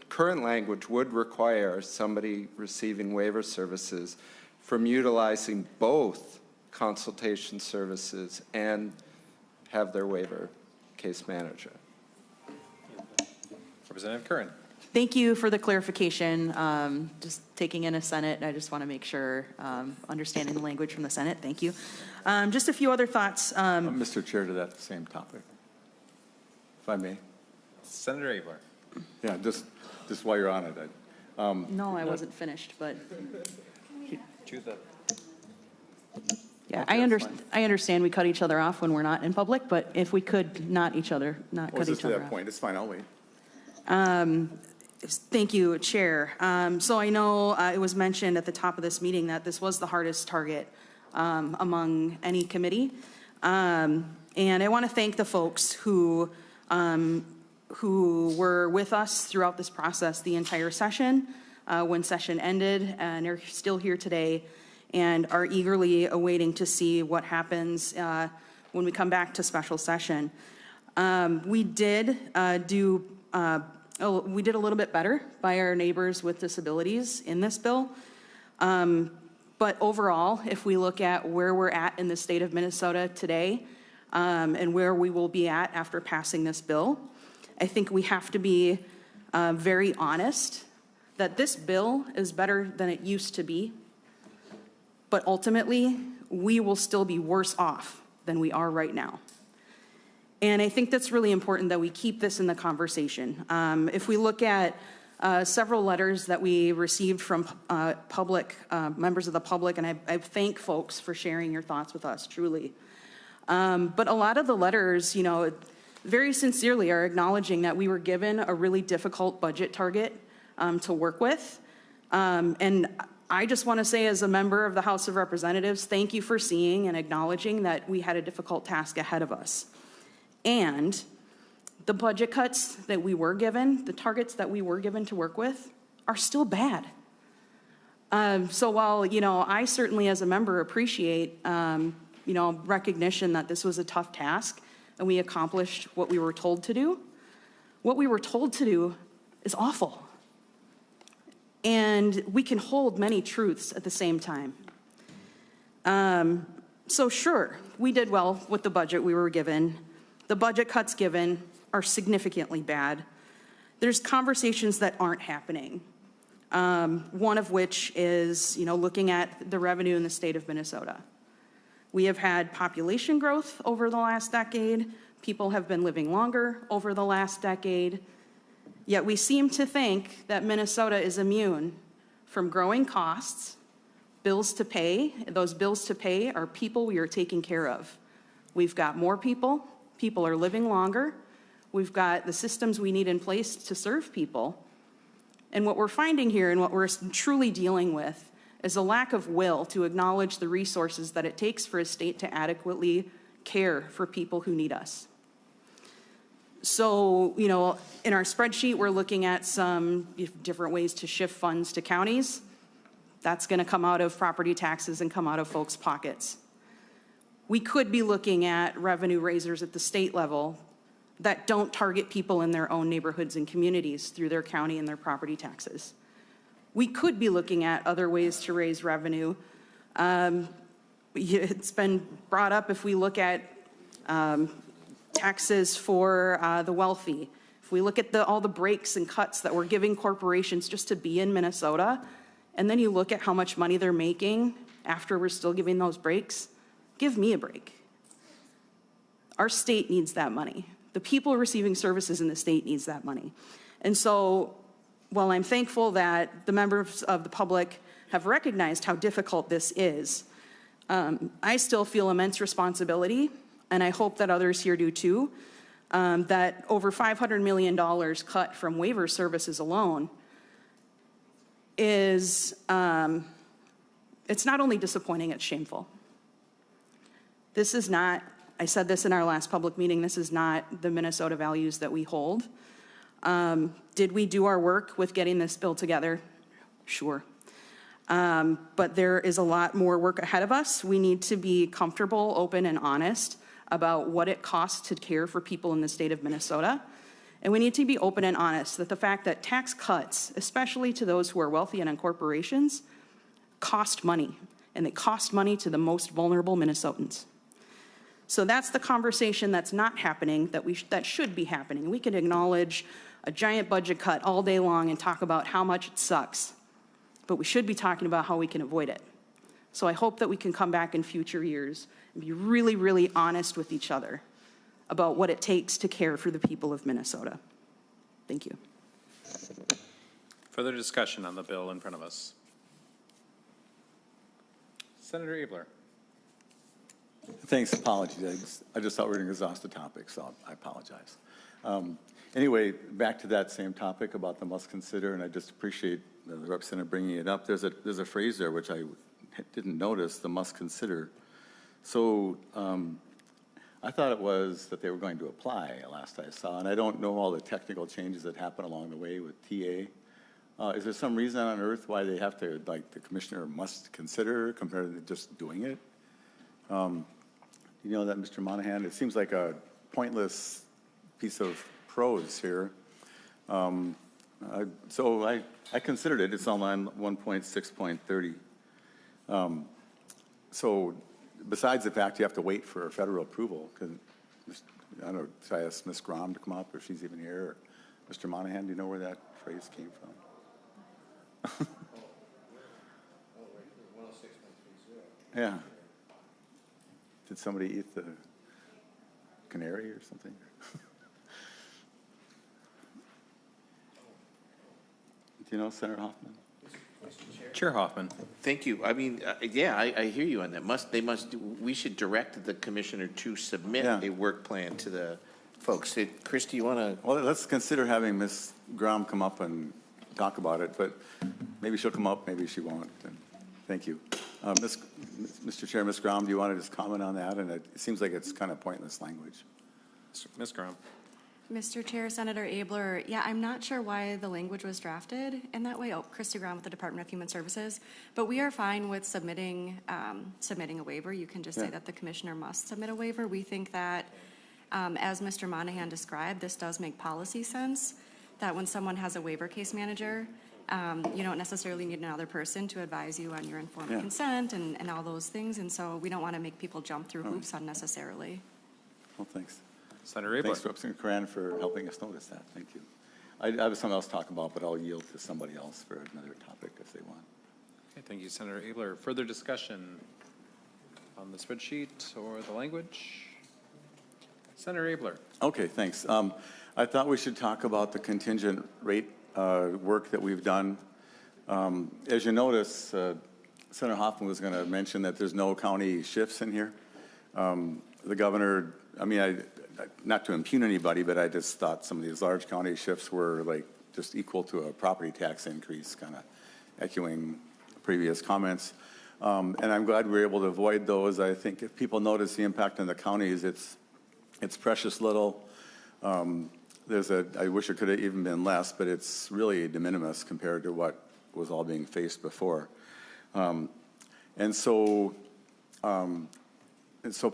Current language would require somebody receiving waiver services from utilizing both consultation services and have their waiver case manager. Representative Curran. Thank you for the clarification. Just taking in a Senate, I just want to make sure, understanding the language from the Senate. Thank you. Just a few other thoughts. Mr. Chair, to that same topic, if I may. Senator Abler. Yeah, just while you're on it. No, I wasn't finished, but. Choose that. Yeah, Okay, I understand we cut each other off when we're not in public, but if we could not cut each other To that off. point, it's fine, I'll wait. Thank you, Chair. So I know it was mentioned at the top of this meeting that this was the hardest target among any committee. And I want to thank the folks who were with us throughout this process the entire session, when session ended, and are still here today and are eagerly awaiting to see what happens when we come back to special session. We did a little bit better by our neighbors with disabilities in this bill. But overall, if we look at where we're at in the state of Minnesota today and where we will be at after passing this bill, I think we have to be very honest that this bill is better than it used to be. But ultimately, we will still be worse off than we are right now. And I think that's really important that we keep this in the conversation. If we look at several letters that we received from members of the public, and I thank folks for sharing your thoughts with us, truly. But a lot of the letters, very sincerely are acknowledging that we were given a really difficult budget target to work with. And I just want to say, as a member of the House of Representatives, thank you for seeing and acknowledging that we had a difficult task ahead of us. And the budget cuts that we were given, the targets that we were given to work with, are still bad. So while, I certainly as a member appreciate, recognition that this was a tough task and we accomplished what we were told to do, what we were told to do is awful. And we can hold many truths at the same time. So sure, we did well with the budget we were given. The budget cuts given are significantly bad. There's conversations that aren't happening. One of which is, looking at the revenue in the state of Minnesota. We have had population growth over the last decade. People have been living longer over the last decade. Yet we seem to think that Minnesota is immune from growing costs, bills to pay. Those bills to pay are people we are taking care of. We've got more people. People are living longer. We've got the systems we need in place to serve people. And what we're finding here and what we're truly dealing with is a lack of will to acknowledge the resources that it takes for a state to adequately care for people who need us. So, in our spreadsheet, we're looking at some different ways to shift funds to counties. That's going to come out of property taxes and come out of folks' pockets. We could be looking at revenue raisers at the state level that don't target people in their own neighborhoods and communities through their county and their property taxes. We could be looking at other ways to raise revenue. It's been brought up if we look at taxes for the wealthy. If we look at all the breaks and cuts that we're giving corporations just to be in Minnesota, and then you look at how much money they're making after we're still giving those breaks, give me a break. Our state needs that money. The people receiving services in the state needs that money. And so while I'm thankful that the members of the public have recognized how difficult this is, I still feel immense responsibility, and I hope that others here do too, that over $500 million cut from waiver services alone is, it's not only disappointing, it's shameful. This is not, I said this in our last public meeting, this is not the Minnesota values that we hold. Did we do our work with getting this bill together? Sure. But there is a lot more work ahead of us. We need to be comfortable, open, and honest about what it costs to care for people in the state of Minnesota. And we need to be open and honest that the fact that tax cuts, especially to those who are wealthy and on corporations, cost money. And they cost money to the most vulnerable Minnesotans. So that's the conversation that's not happening, that should be happening. We can acknowledge a giant budget cut all day long and talk about how much it sucks, but we should be talking about how we can avoid it. So I hope that we can come back in future years and be really, really honest with each other about what it takes to care for the people of Minnesota. Thank you. Further discussion on the bill in front of us. Senator Abler. Thanks, apologies. I just thought we were going to exhaust the topic, so I apologize. Anyway, back to that same topic about the must consider, and I just appreciate the representative bringing it up. There's a phrase there which I didn't notice, the must consider. So I thought it was that they were going to apply last I saw, and I don't know all the technical changes that happen along the way with TA. Is there some reason on earth why they have to, like, the commissioner must consider compared to just doing it? You know that, Mr. Monahan? It seems like a pointless piece of prose here. So I considered it. It's on line 1.6.30. So besides the fact you have to wait for federal approval, because I don't know, should I ask Ms. Grom to come up if she's even here? Or Mr. Monahan, do you know where that phrase came from? Yeah. Did somebody eat the canary or something? Do you know Senator Hoffman? Chair Hoffman. Thank you. I mean, yeah, I hear you on that. We should direct the commissioner to submit a work plan to the folks. Chris, do you want to? Well, let's consider having Ms. Grom come up and talk about it, but maybe she'll come up, maybe she won't. And thank you. Mr. Chair, Ms. Grom, do you want to just comment on that? And it seems like it's kind of pointless language. Ms. Grom. Mr. Chair, Senator Abler, yeah, I'm not sure why the language was drafted in that way. Oh, Christy Brown with the Department of Human Services. But we are fine with submitting a waiver. You can just say that the commissioner must submit a waiver. We think that, as Mr. Monahan described, this does make policy sense, that when someone has a waiver case manager, you don't necessarily need another person to advise you on your informed consent and all those things. And so we don't want to make people jump through hoops unnecessarily. Well, thanks. Senator Abler. Thanks, Representative Coran, for helping us notice that. Thank you. I have something else to talk about, but I'll yield to somebody else for another topic if they want. Okay, thank you, Senator Abler. Further discussion on the spreadsheet or the language? Senator Abler. Okay, thanks. I thought we should talk about the contingent rate work that we've done. As you notice, Senator Hoffman was going to mention that there's no county shifts in here. The governor, I mean, not to impugn anybody, but I just thought some of these large county shifts were like just equal to a property tax increase, kind of echoing previous comments. And I'm glad we were able to avoid those. I think if people notice the impact on the counties, it's precious little. I wish it could have even been less, but it's really de minimis compared to what was all being faced before. And so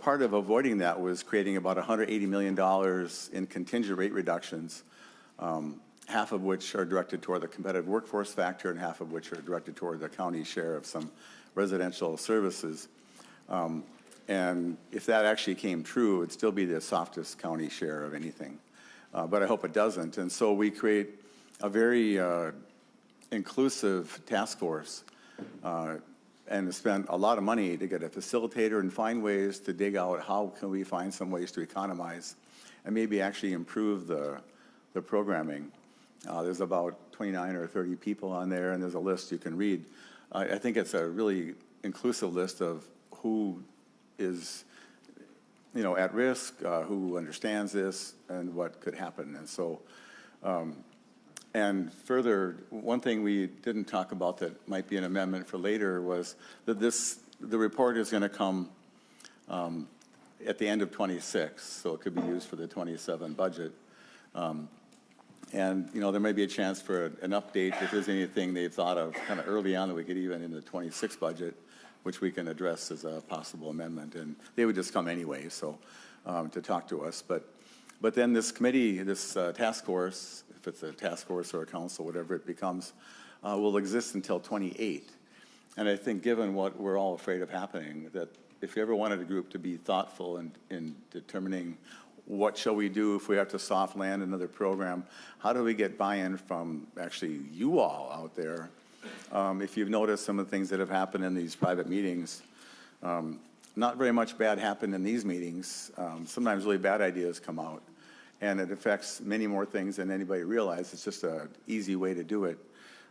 part of avoiding that was creating about $180 million in contingent rate reductions, half of which are directed toward the competitive workforce factor and half of which are directed toward the county share of some residential services. And if that actually came true, it would still be the softest county share of anything. But I hope it doesn't. And so we create a very inclusive task force and spend a lot of money to get a facilitator and find ways to dig out how can we find some ways to economize and maybe actually improve the programming. There's about 29 or 30 people on there, and there's a list you can read. I think it's a really inclusive list of who is, at risk, who understands this, and what could happen. And so, and further, one thing we didn't talk about that might be an amendment for later was that the report is going to come at the end of 26, so it could be used for the 27 budget. And, there may be a chance for an update if there's anything they've thought of kind of early on that we could even in the 26 budget, which we can address as a possible amendment. And they would just come anyway, so to talk to us. But then this committee, this task force, if it's a task force or a council, whatever it becomes, will exist until 28. And I think given what we're all afraid of happening, that if you ever wanted a group to be thoughtful in determining what shall we do if we have to soft land another program, how do we get buy-in from actually you all out there? If you've noticed some of the things that have happened in these private meetings, not very much bad happened in these meetings. Sometimes really bad ideas come out, and it affects many more things than anybody realizes. It's just an easy way to do it.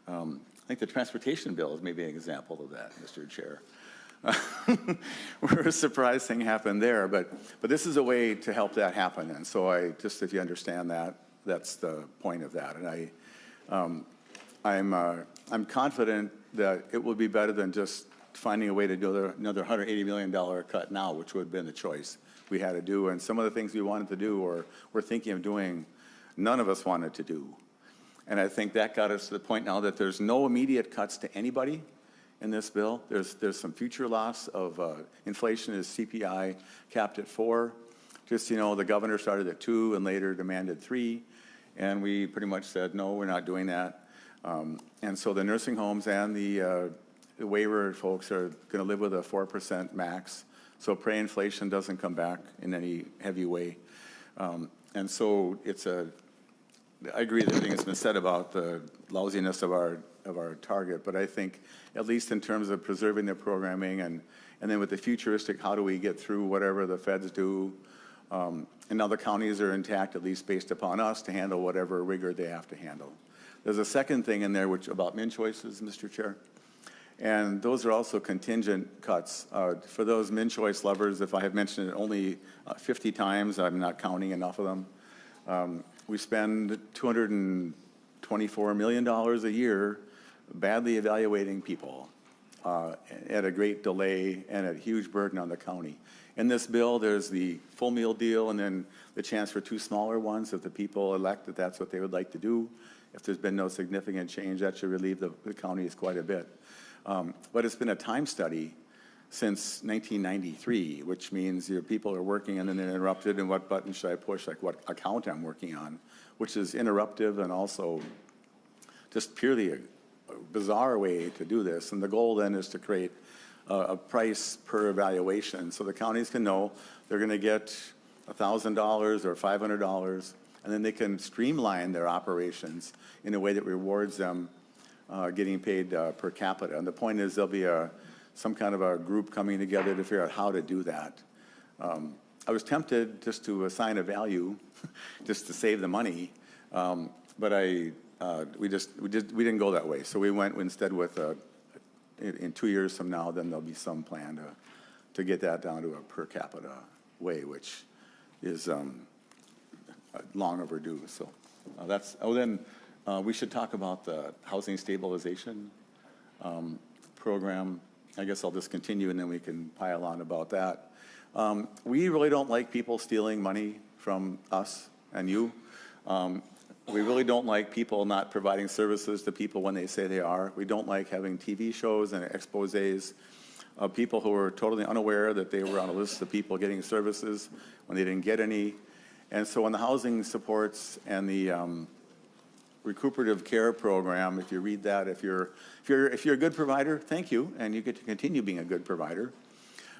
I think the transportation bill is maybe an example of that, Mr. Chair. Where a surprise thing happened there, but this is a way to help that happen. And so if you understand that, that's the point of that. And I'm confident that it will be better than just finding a way to do another $180 million cut now, which would have been the choice we had to do. And some of the things we wanted to do or we're thinking of doing, none of us wanted to do. And I think that got us to the point now that there's no immediate cuts to anybody in this bill. There's some future loss of inflation is CPI capped at 4. Just, the governor started at 2 and later demanded 3. And we pretty much said, no, we're not doing that. And so the nursing homes and the waiver folks are going to live with a 4% max. So pre-inflation doesn't come back in any heavy way. And so I agree with everything that's been said about the lousiness of our target, but I think at least in terms of preserving the programming and then with the futuristic, how do we get through whatever the feds do? And now the counties are intact, at least based upon us, to handle whatever rigor they have to handle. There's a second thing in there about min choices, Mr. Chair. And those are also contingent cuts. For those min choice lovers, if I have mentioned it only 50 times, I'm not counting enough of them. We spend $224 million a year badly evaluating people. at a great delay and a huge burden on the county. In this bill, there's the full meal deal and then the chance for 2 smaller ones if the people elect that that's what they would like to do. If there's been no significant change, that should relieve the counties quite a bit. But it's been a time study since 1993, which means your people are working and then they're interrupted, and what button should I push, like what account I'm working on, which is interruptive and also just purely a bizarre way to do this. And the goal then is to create a price per evaluation so the counties can know they're going to get $1,000 or $500, and then they can streamline their operations in a way that rewards them getting paid per capita. And the point is there'll be some kind of a group coming together to figure out how to do that. I was tempted just to assign a value just to save the money, but we didn't go that way. So we went instead with in 2 years from now, then there'll be some plan to get that down to a per capita way, which is long overdue. So then we should talk about the housing stabilization program. I guess I'll just continue and then we can pile on about that. We really don't like people stealing money from us and you. We really don't like people not providing services to people when they say they are. We don't like having TV shows and exposés of people who are totally unaware that they were on a list of people getting services when they didn't get any. And so on the housing supports and the recuperative care program, if you read that, if you're a good provider, thank you, and you get to continue being a good provider.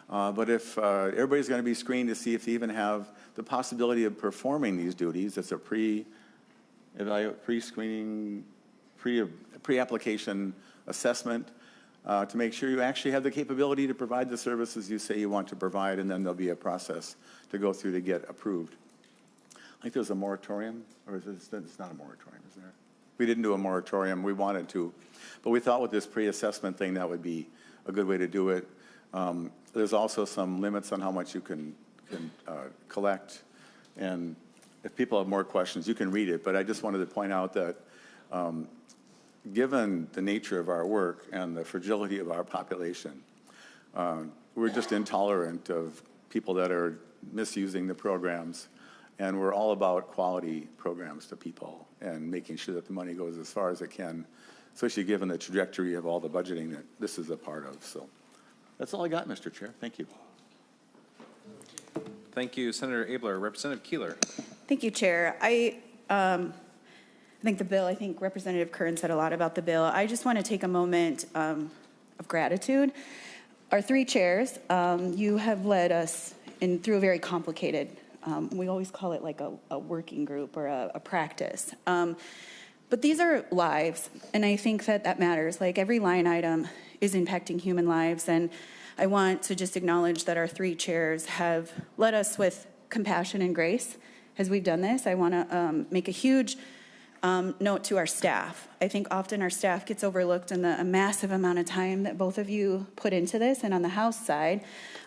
But if everybody's going to be screened to see if they even have the possibility of performing these duties, it's a pre-screening, pre-application assessment to make sure you actually have the capability to provide the services you say you want to provide, and then there'll be a process to go through to get approved. I think there's a moratorium, or it's not a moratorium, is there? We didn't do a moratorium. We wanted to, but we thought with this pre-assessment thing that would be a good way to do it. There's also some limits on how much you can collect, and if people have more questions, you can read it, but I just wanted to point out that given the nature of our work and the fragility of our population, we're just intolerant of people that are misusing the programs, and we're all about quality programs to people and making sure that the money goes as far as it can, especially given the trajectory of all the budgeting that this is a part of. So that's all I got, Mr. Chair. Thank you. Thank you, Senator Abler. Representative Keeler. Thank you, Chair. I think the bill, I think Representative Kern said a lot about the bill. I just want to take a moment of gratitude. Our 3 chairs, you have led us through a very complicated, we always call it like a working group or a practice. But these are lives, and I think that matters. Like every line item is impacting human lives, and I want to just acknowledge that our 3 chairs have led us with compassion and grace as we've done this. I want to make a huge note to our staff. I think often our staff gets overlooked in the massive amount of time that both of you put into this, and on the House side,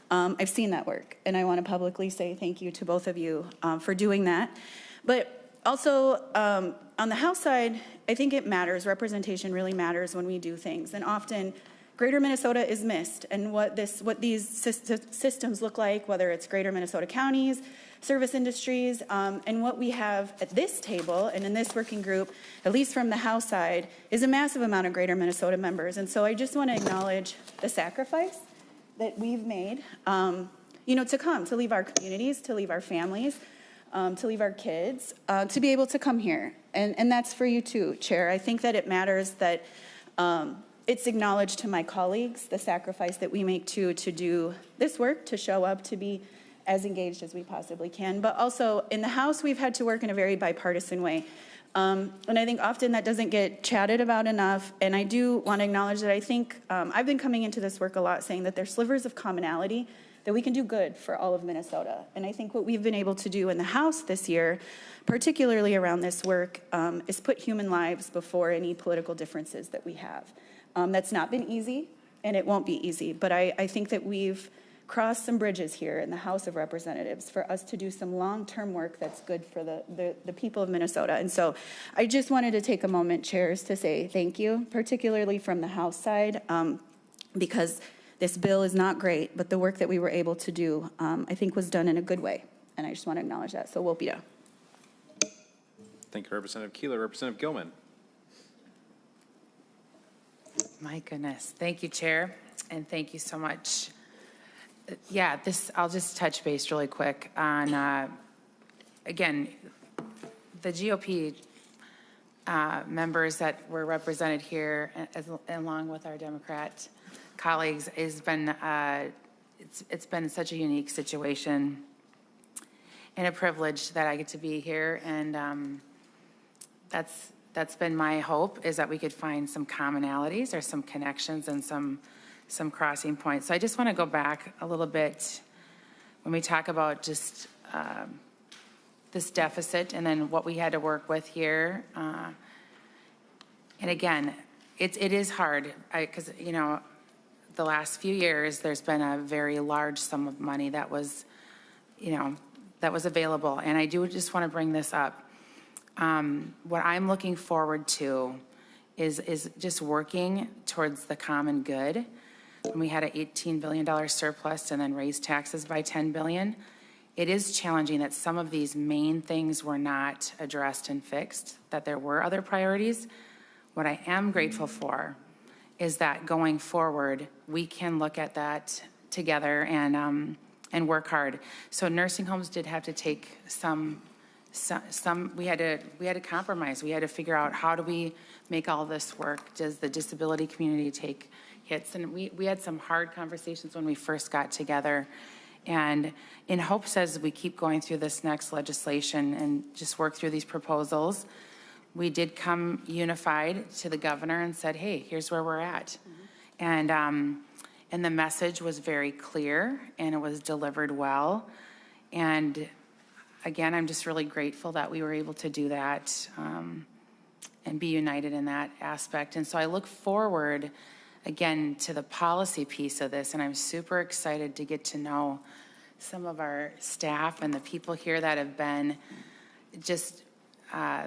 I've seen that work, and I want to publicly say thank you to both of you for doing that. But also, on the House side, I think it matters. Representation really matters when we do things, and often Greater Minnesota is missed, and what these systems look like, whether it's Greater Minnesota counties, service industries, and what we have at this table and in this working group, at least from the House side, is a massive amount of Greater Minnesota members. And so I just want to acknowledge the sacrifice that we've made, to leave our communities, to leave our families, to leave our kids, to be able to come here. And that's for you too, Chair. I think that it matters that it's acknowledged to my colleagues, the sacrifice that we make to do this work, to show up, to be as engaged as we possibly can. But also in the House, we've had to work in a very bipartisan way. And I think often that doesn't get chatted about enough. And I do want to acknowledge that I think I've been coming into this work a lot saying that there's slivers of commonality that we can do good for all of Minnesota. And I think what we've been able to do in the House this year, particularly around this work, is put human lives before any political differences that we have. That's not been easy, and it won't be easy. But I think that we've crossed some bridges here in the House of Representatives for us to do some long-term work that's good for the people of Minnesota. And so I just wanted to take a moment, chairs, to say thank you, particularly from the House side. because this bill is not great, but the work that we were able to do, I think, was done in a good way. And I just want to acknowledge that. So we'll be done. Thank you, Representative Keeler. Representative Gilman. My goodness. Thank you, Chair, and thank you so much. Yeah, I'll just touch base really quick on, again, the GOP members that were represented here, along with our Democrat colleagues, it's been such a unique situation and a privilege that I get to be here, and that's been my hope, is that we could find some commonalities or some connections and some crossing points. So I just want to go back a little bit when we talk about just this deficit and then what we had to work with here. And again, it is hard because, you know, the last few years there's been a very large sum of money that was, you know, that was available. And I do just want to bring this up. What I'm looking forward to is just working towards the common good. When we had an $18 billion surplus and then raised taxes by $10 billion, it is challenging that some of these main things were not addressed and fixed, that there were other priorities. What I am grateful for is that going forward, we can look at that together and work hard. So nursing homes did have to take some we had to compromise. We had to figure out, how do we make all this work? Does the disability community take hits? And we had some hard conversations when we first got together. And in hopes, as we keep going through this next legislation and just work through these proposals, we did come unified to the governor and said, hey, here's where we're at. Mm-hmm. And the message was very clear and it was delivered well. And again, I'm just really grateful that we were able to do that and be united in that aspect. And so I look forward, again, to the policy piece of this, and I'm super excited to get to know some of our staff and the people here that have been just,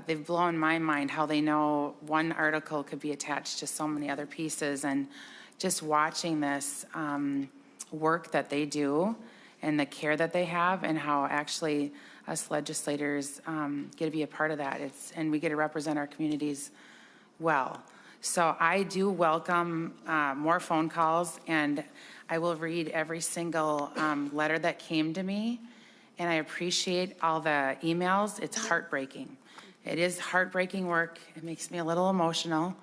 they've blown my mind how they know one article could be attached to so many other pieces, and just watching this work that they do and the care that they have, and how actually us legislators get to be a part of that. And we get to represent our communities well. So I do welcome more phone calls, and I will read every single letter that came to me, and I appreciate all the emails. It's heartbreaking. It is heartbreaking work. It makes me a little emotional.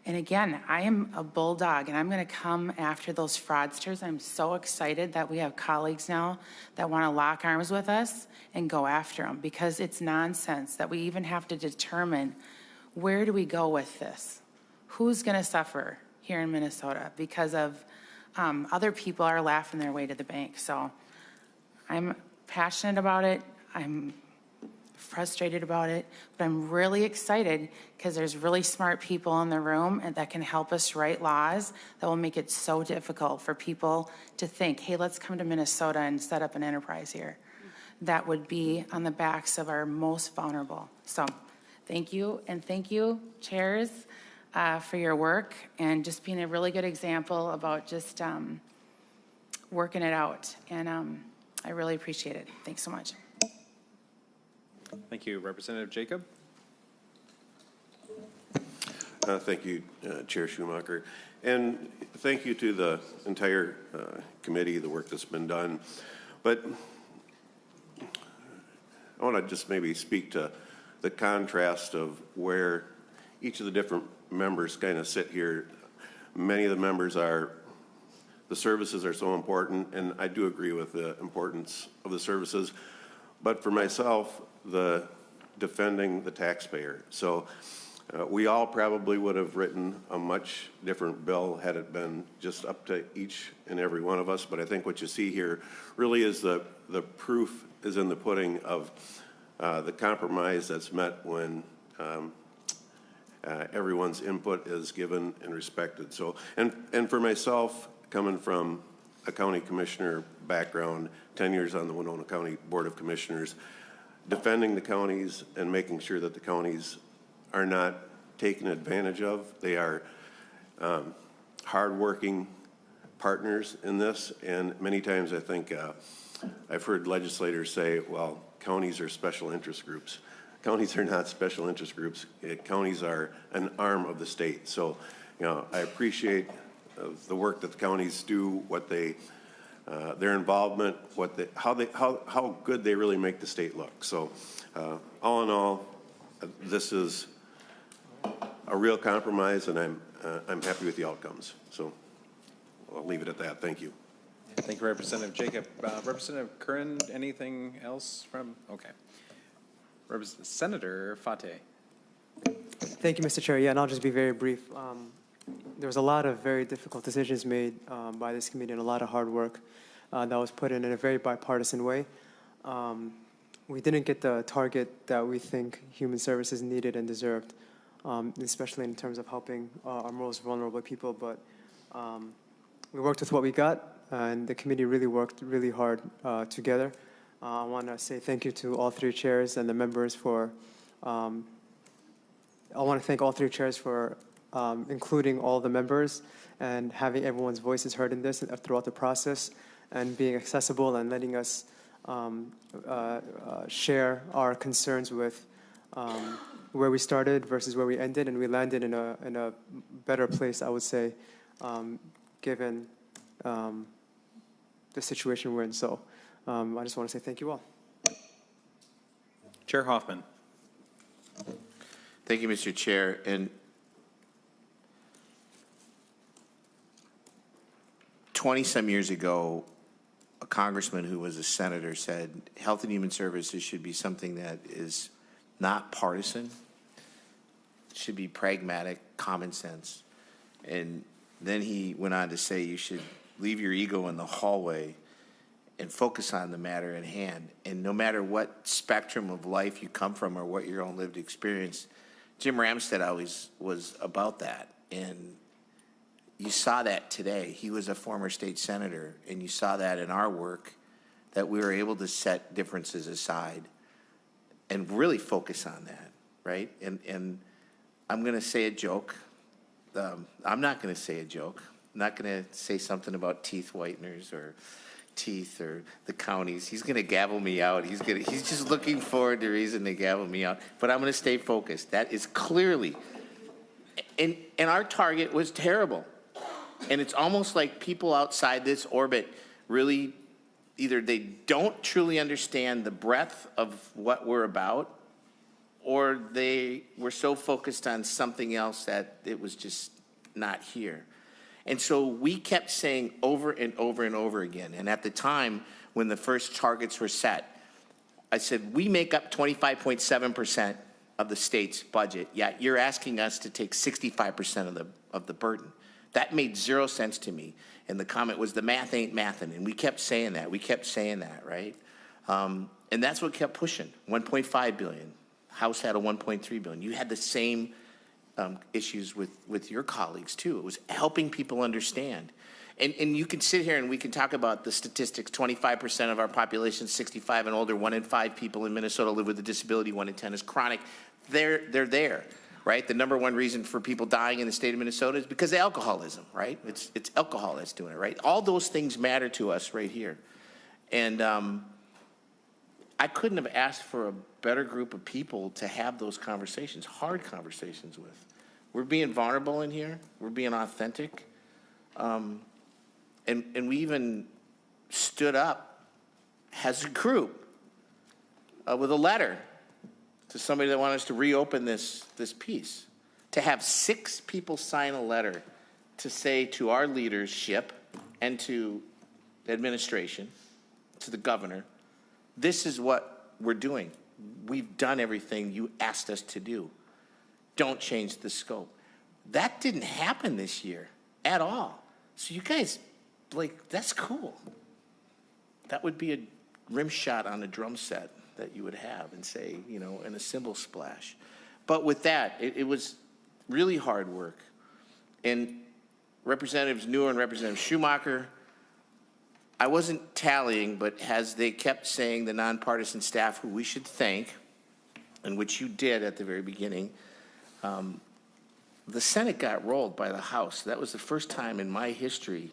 And again, I am a bulldog, and I'm going to come after those fraudsters. I'm so excited that we have colleagues now that want to lock arms with us and go after them, because it's nonsense that we even have to determine, where do we go with this? Who's going to suffer here in Minnesota because of other people are laughing their way to the bank? So I'm passionate about it. I'm frustrated about it, but I'm really excited because there's really smart people in the room and that can help us write laws that will make it so difficult for people to think, hey, let's come to Minnesota and set up an enterprise here. That would be on the backs of our most vulnerable. So thank you, and thank you, chairs, for your work and just being a really good example about just working it out. And I really appreciate it. Thanks so much. Thank you. Representative Jacob. Thank you, Chair Schumacher. And thank you to the entire committee, the work that's been done. But I want to just maybe speak to the contrast of where each of the different members kind of sit here. Many of the members the services are so important, and I do agree with the importance of the services. But for myself, the defending the taxpayer. So we all probably would have written a much different bill had it been just up to each and every one of us. But I think what you see here really is the proof is in the pudding of the compromise that's met when everyone's input is given and respected. So, and for myself, coming from a county commissioner background, 10 years on the Winona County Board of Commissioners, defending the counties and making sure that the counties are not taken advantage of. They are hardworking partners in this, and many times I think I've heard legislators say, well, counties are special interest groups. Counties are not special interest groups. Counties are an arm of the state. So, I appreciate the work that the counties do, what they, their involvement, how good they really make the state look. So, all in all, this is a real compromise, and I'm happy with the outcomes. So, I'll leave it at that. Thank you. Thank you, Representative Jacob. Representative Curran, anything else from? Okay. Senator Fate. Thank you, Mr. Chair. Yeah, and I'll just be very brief. There was a lot of very difficult decisions made by this committee and a lot of hard work that was put in a very bipartisan way. We didn't get the target that we think human services needed and deserved, especially in terms of helping our most vulnerable people, but we worked with what we got, and the committee really worked really hard together. I want to say thank you to all three chairs and the members for, I want to thank all three chairs for including all the members and having everyone's voices heard in this throughout the process and being accessible and letting us share our concerns with where we started versus where we ended, and we landed in a better place, I would say, given the situation we're in. So I just want to say thank you all. Chair Hoffman. Thank you, Mr. Chair. And 20-some years ago, a congressman who was a senator said Health and Human Services should be something that is not partisan. It should be pragmatic, common sense. And then he went on to say you should leave your ego in the hallway and focus on the matter at hand. And no matter what spectrum of life you come from or what your own lived experience, Jim Ramstad always was about that. And you saw that today. He was a former state senator, and you saw that in our work, that we were able to set differences aside and really focus on that, right? And I'm going to say a joke. I'm not going to say a joke. I'm not going to say something about teeth whiteners or teeth or the counties. He's going to gavel me out. He's just looking forward to reason to gavel me out. But I'm going to stay focused. That is clearly, and our target was terrible. And it's almost like people outside this orbit really, either they don't truly understand the breadth of what we're about, or they were so focused on something else that it was just not here. And so we kept saying over and over and over again, and at the time when the first targets were set, I said, we make up 25.7% of the state's budget, yet you're asking us to take 65% of the burden. That made zero sense to me. And the comment was, the math ain't mathin'. And we kept saying that. We kept saying that, right? And that's what kept pushing. $1.5 billion. House had a $1.3 billion. You had the same issues with your colleagues, too. It was helping people understand. And you can sit here and we can talk about the statistics. 25% of our population is 65 and older. 1 in 5 people in Minnesota live with a disability. 1 in 10 is chronic. They're there. Right? The number one reason for people dying in the state of Minnesota is because of alcoholism, right? It's alcohol that's doing it, right? All those things matter to us right here. And I couldn't have asked for a better group of people to have those conversations, hard conversations with. We're being vulnerable in here. We're being authentic. And we even stood up as a group with a letter to somebody that wanted us to reopen this piece, to have 6 people sign a letter to say to our leadership and to the administration, to the governor, this is what we're doing. We've done everything you asked us to do. Don't change the scope. That didn't happen this year at all. So you guys, that's cool. That would be a rim shot on a drum set that you would have and say, in a cymbal splash. But with that, it was really hard work. And Representatives Newer and Representative Schumacher, I wasn't tallying, but as they kept saying, the nonpartisan staff, who we should thank, and which you did at the very beginning, the Senate got rolled by the House. That was the first time in my history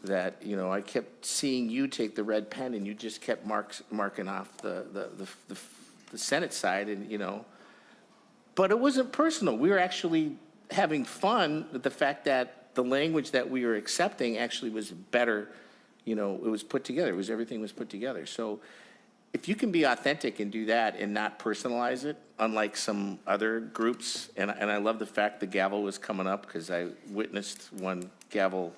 that, I kept seeing you take the red pen and you just kept marking off the Senate side, and, but it wasn't personal. We were actually having fun with the fact that the language that we were accepting actually was better. It was put together. Everything was put together. So if you can be authentic and do that and not personalize it, unlike some other groups, and I love the fact the gavel was coming up because I witnessed one gavel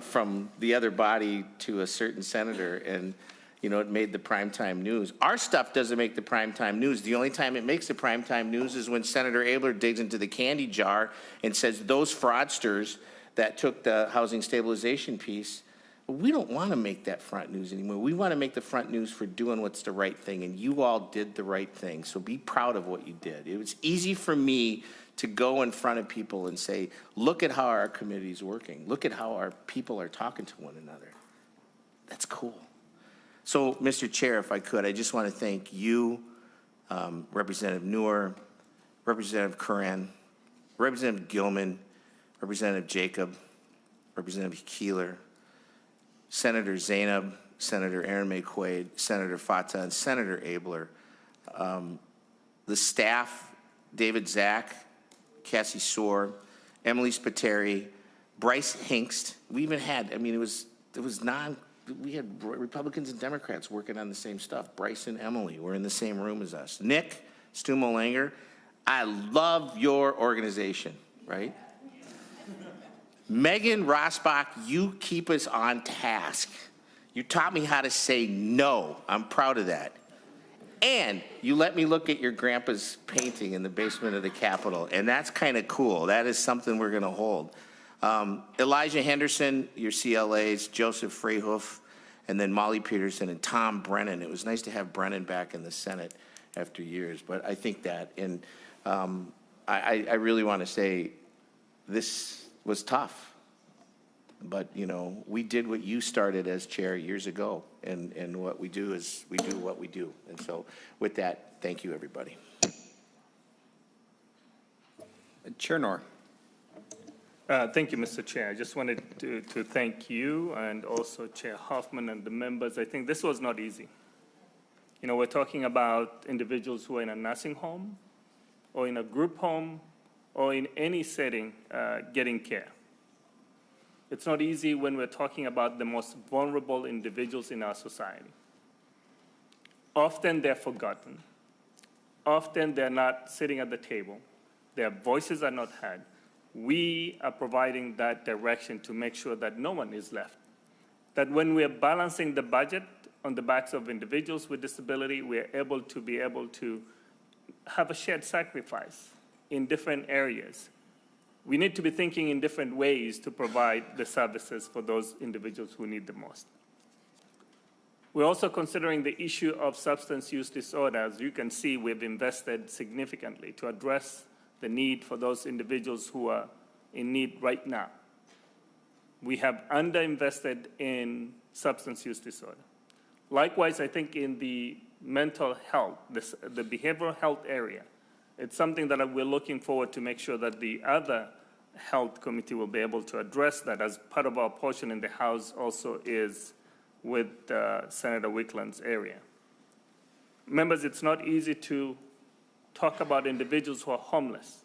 from the other body to a certain senator, and it made the primetime news. Our stuff doesn't make the primetime news. The only time it makes the primetime news is when Senator Abler digs into the candy jar and says those fraudsters that took the housing stabilization piece. We don't want to make that front news anymore. We want to make the front news for doing what's the right thing, and you all did the right thing, so be proud of what you did. It was easy for me to go in front of people and say, look at how our committee is working. Look at how our people are talking to one another. That's cool. So, Mr. Chair, if I could, I just want to thank you, Representative Noor, Representative Curran, Representative Gilman, Representative Jacob, Representative Keeler, Senator Zainab, Senator Aaron May Quaid, Senator Fatah, and Senator Abler. The staff, David Zach, Cassie Soar, Emily Spiteri, Bryce Hinkst. We even had, we had Republicans and Democrats working on the same stuff. Bryce and Emily were in the same room as us. Nick Stumolanger, I love your organization, right? Megan Rosbach, you keep us on task. You taught me how to say no. I'm proud of that. And you let me look at your grandpa's painting in the basement of the Capitol, and that's kind of cool. That is something we're going to hold. Elijah Henderson, your CLAs, Joseph Freyhoff, and then Molly Peterson and Tom Brennan. It was nice to have Brennan back in the Senate after years, but I think that, and I really want to say this was tough, but we did what you started as chair years ago, and what we do is we do what we do. And so with that, thank you, everybody. Chair Noor. Thank you, Mr. Chair. I just wanted to thank you and also Chair Hoffman and the members. I think this was not easy. We're talking about individuals who are in a nursing home or in a group home or in any setting getting care. It's not easy when we're talking about the most vulnerable individuals in our society. Often they're forgotten. Often they're not sitting at the table. Their voices are not heard. We are providing that direction to make sure that no one is left. That when we're balancing the budget on the backs of individuals with disability, we're able to have a shared sacrifice in different areas. We need to be thinking in different ways to provide the services for those individuals who need the most. We're also considering the issue of substance use disorder. As you can see, we've invested significantly to address the need for those individuals who are in need right now. We have underinvested in substance use disorder. Likewise, I think in the mental health, the behavioral health area, it's something that we're looking forward to make sure that the other health committee will be able to address that as part of our portion in the House also is with Senator Wickland's area. Members, it's not easy to talk about individuals who are homeless,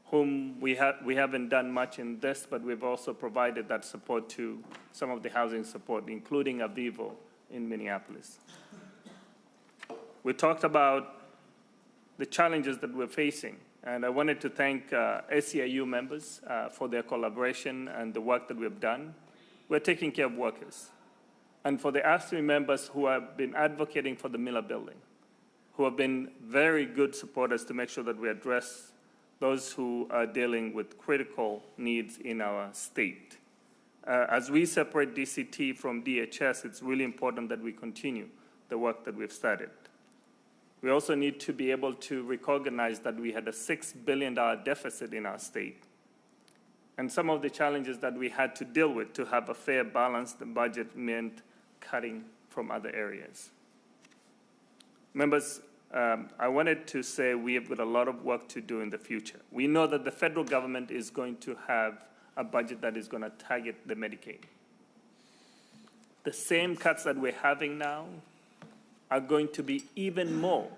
whom we haven't done much in this, but we've also provided that support to some of the housing support, including Avivo in Minneapolis. We talked about the challenges that we're facing, and I wanted to thank SEIU members for their collaboration and the work that we've done. We're taking care of workers. And for the AFSCME members who have been advocating for the Miller Building, who have been very good supporters to make sure that we address those who are dealing with critical needs in our state. As we separate DCT from DHS, it's really important that we continue the work that we've started. We also need to be able to recognize that we had a $6 billion deficit in our state. And some of the challenges that we had to deal with to have a fair, balanced budget meant cutting from other areas. Members, I wanted to say we have got a lot of work to do in the future. We know that the federal government is going to have a budget that is going to target the Medicaid. The same cuts that we're having now are going to be even more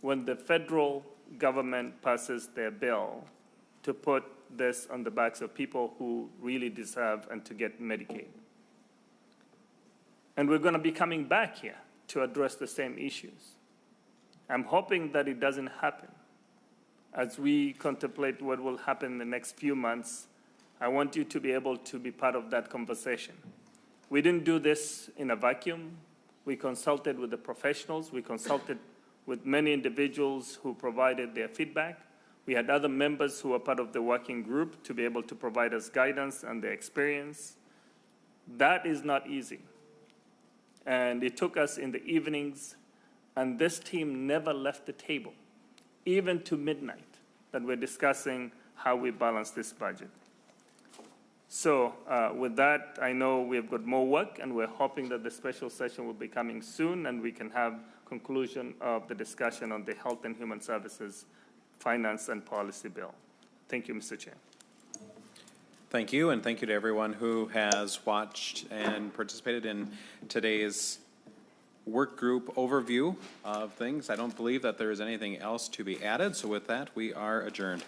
when the federal government passes their bill to put this on the backs of people who really deserve and to get Medicaid. And we're going to be coming back here to address the same issues. I'm hoping that it doesn't happen. As we contemplate what will happen in the next few months, I want you to be able to be part of that conversation. We didn't do this in a vacuum. We consulted with the professionals. We consulted with many individuals who provided their feedback. We had other members who were part of the working group to be able to provide us guidance and their experience. That is not easy. And it took us in the evenings, and this team never left the table, even to midnight, that we're discussing how we balance this budget. So with that, I know we've got more work, and we're hoping that the special session will be coming soon, and we can have conclusion of the discussion on the Health and Human Services Finance and Policy Bill. Thank you, Mr. Chair. Thank you, and thank you to everyone who has watched and participated in today's work group overview of things. I don't believe that there is anything else to be added, so with that, we are adjourned.